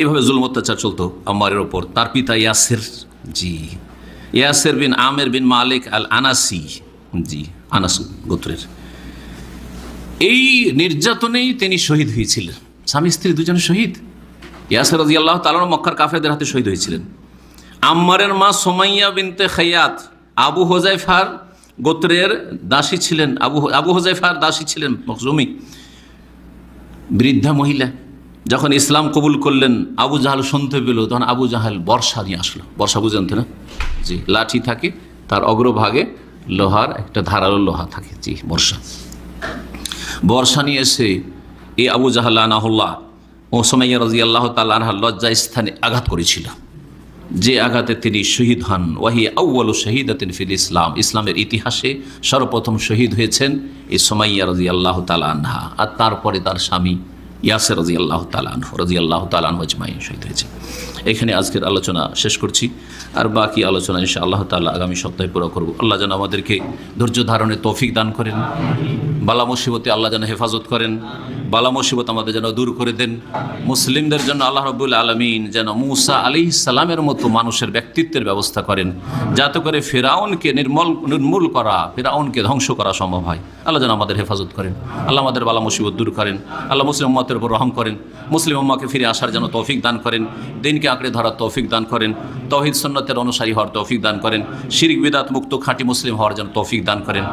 এইভাবে জুলম অত্যাচার চলতো আম্মারের ওপর। তার পিতা ইয়াসির, জি, ইয়াসির বিন আমের বিন মালিক আল আনাসি, জি, আনাস গোত্রের, এই নির্যাতনেই তিনি শহীদ হয়েছিলেন। স্বামী স্ত্রী দুজনে শহীদ। ইয়াসির রাদিয়াল্লাহু তাআলা মক্কার কাফেরদের হাতে শহীদ হয়েছিলেন। আম্মারের মা সুমাইয়া বিনতে খাইয়াত আবু হুযায়ফার গোত্রের দাসী ছিলেন, আবু হুযায়ফার দাসী ছিলেন, মখজুমি বৃদ্ধা মহিলা। যখন ইসলাম কবুল করলেন, আবু জাহাল শুনতে পেল, তখন আবু জাহাল বর্ষা নিয়ে আসলো। বর্ষা বুঝেন তো না? জি, লাঠি থাকে, তার অগ্রভাগে লোহার একটা ধারালো লোহা থাকে, জি, বর্ষা। বর্ষা নিয়ে এসে এই আবু জাহাল লানাহুল্লাহ ও সুমাইয়া রাদিয়াল্লাহু তাআলা আনহা লজ্জা স্থানে আঘাত করেছিল, যে আঘাতে তিনি শহীদ হন। ওয়াহি আউয়ালু শাহীদাতিন ফিল ইসলাম, ইসলামের ইতিহাসে সর্বপ্রথম শহীদ হয়েছেন এই সুমাইয়া রাদিয়াল্লাহু তাআলা আনহা। আর তারপরে তার স্বামী ইয়াসির রাদিয়াল্লাহু তাআলা আনহু আজমাইন শহীদ হয়েছে। এখানে আজকের আলোচনা শেষ করছি, আর বাকি আলোচনা ইনশাআল্লাহ তাআলা আগামী সপ্তাহে পুরো করব। আল্লাহ যেন আমাদেরকে ধৈর্য ধারণের তৌফিক দান করেন, বালা মুসিবতে আল্লাহ যেন হেফাজত করেন, বালা মুসিবত আমাদের যেন দূর করে দেন। মুসলিমদের জন্য আল্লাহ রাব্বুল আলামিন যেন মূসা আলাইহিস সালামের মতো মানুষের ব্যক্তিত্বের ব্যবস্থা করেন, যাতে করে ফিরআউনকে নির্মূল করা, ফিরআউনকে ধ্বংস করা সম্ভব হয়। আল্লাহ যেন আমাদের হেফাজত করেন, আল্লাহ আমাদের বালা মুসিবত দূর করেন, আল্লাহ মুসলিম উম্মতের উপর রহম করেন, মুসলিম উম্মাহকে ফিরে আসার যেন তৌফিক দান করেন, দিনকে আঁকড়ে ধরার তৌফিক দান করেন, তাওহীদ সুন্নাতের অনুসারী হওয়ার তৌফিক দান করেন, শিরক বিদআত মুক্ত খাঁটি মুসলিম হওয়ার যেন তৌফিক দান করেন।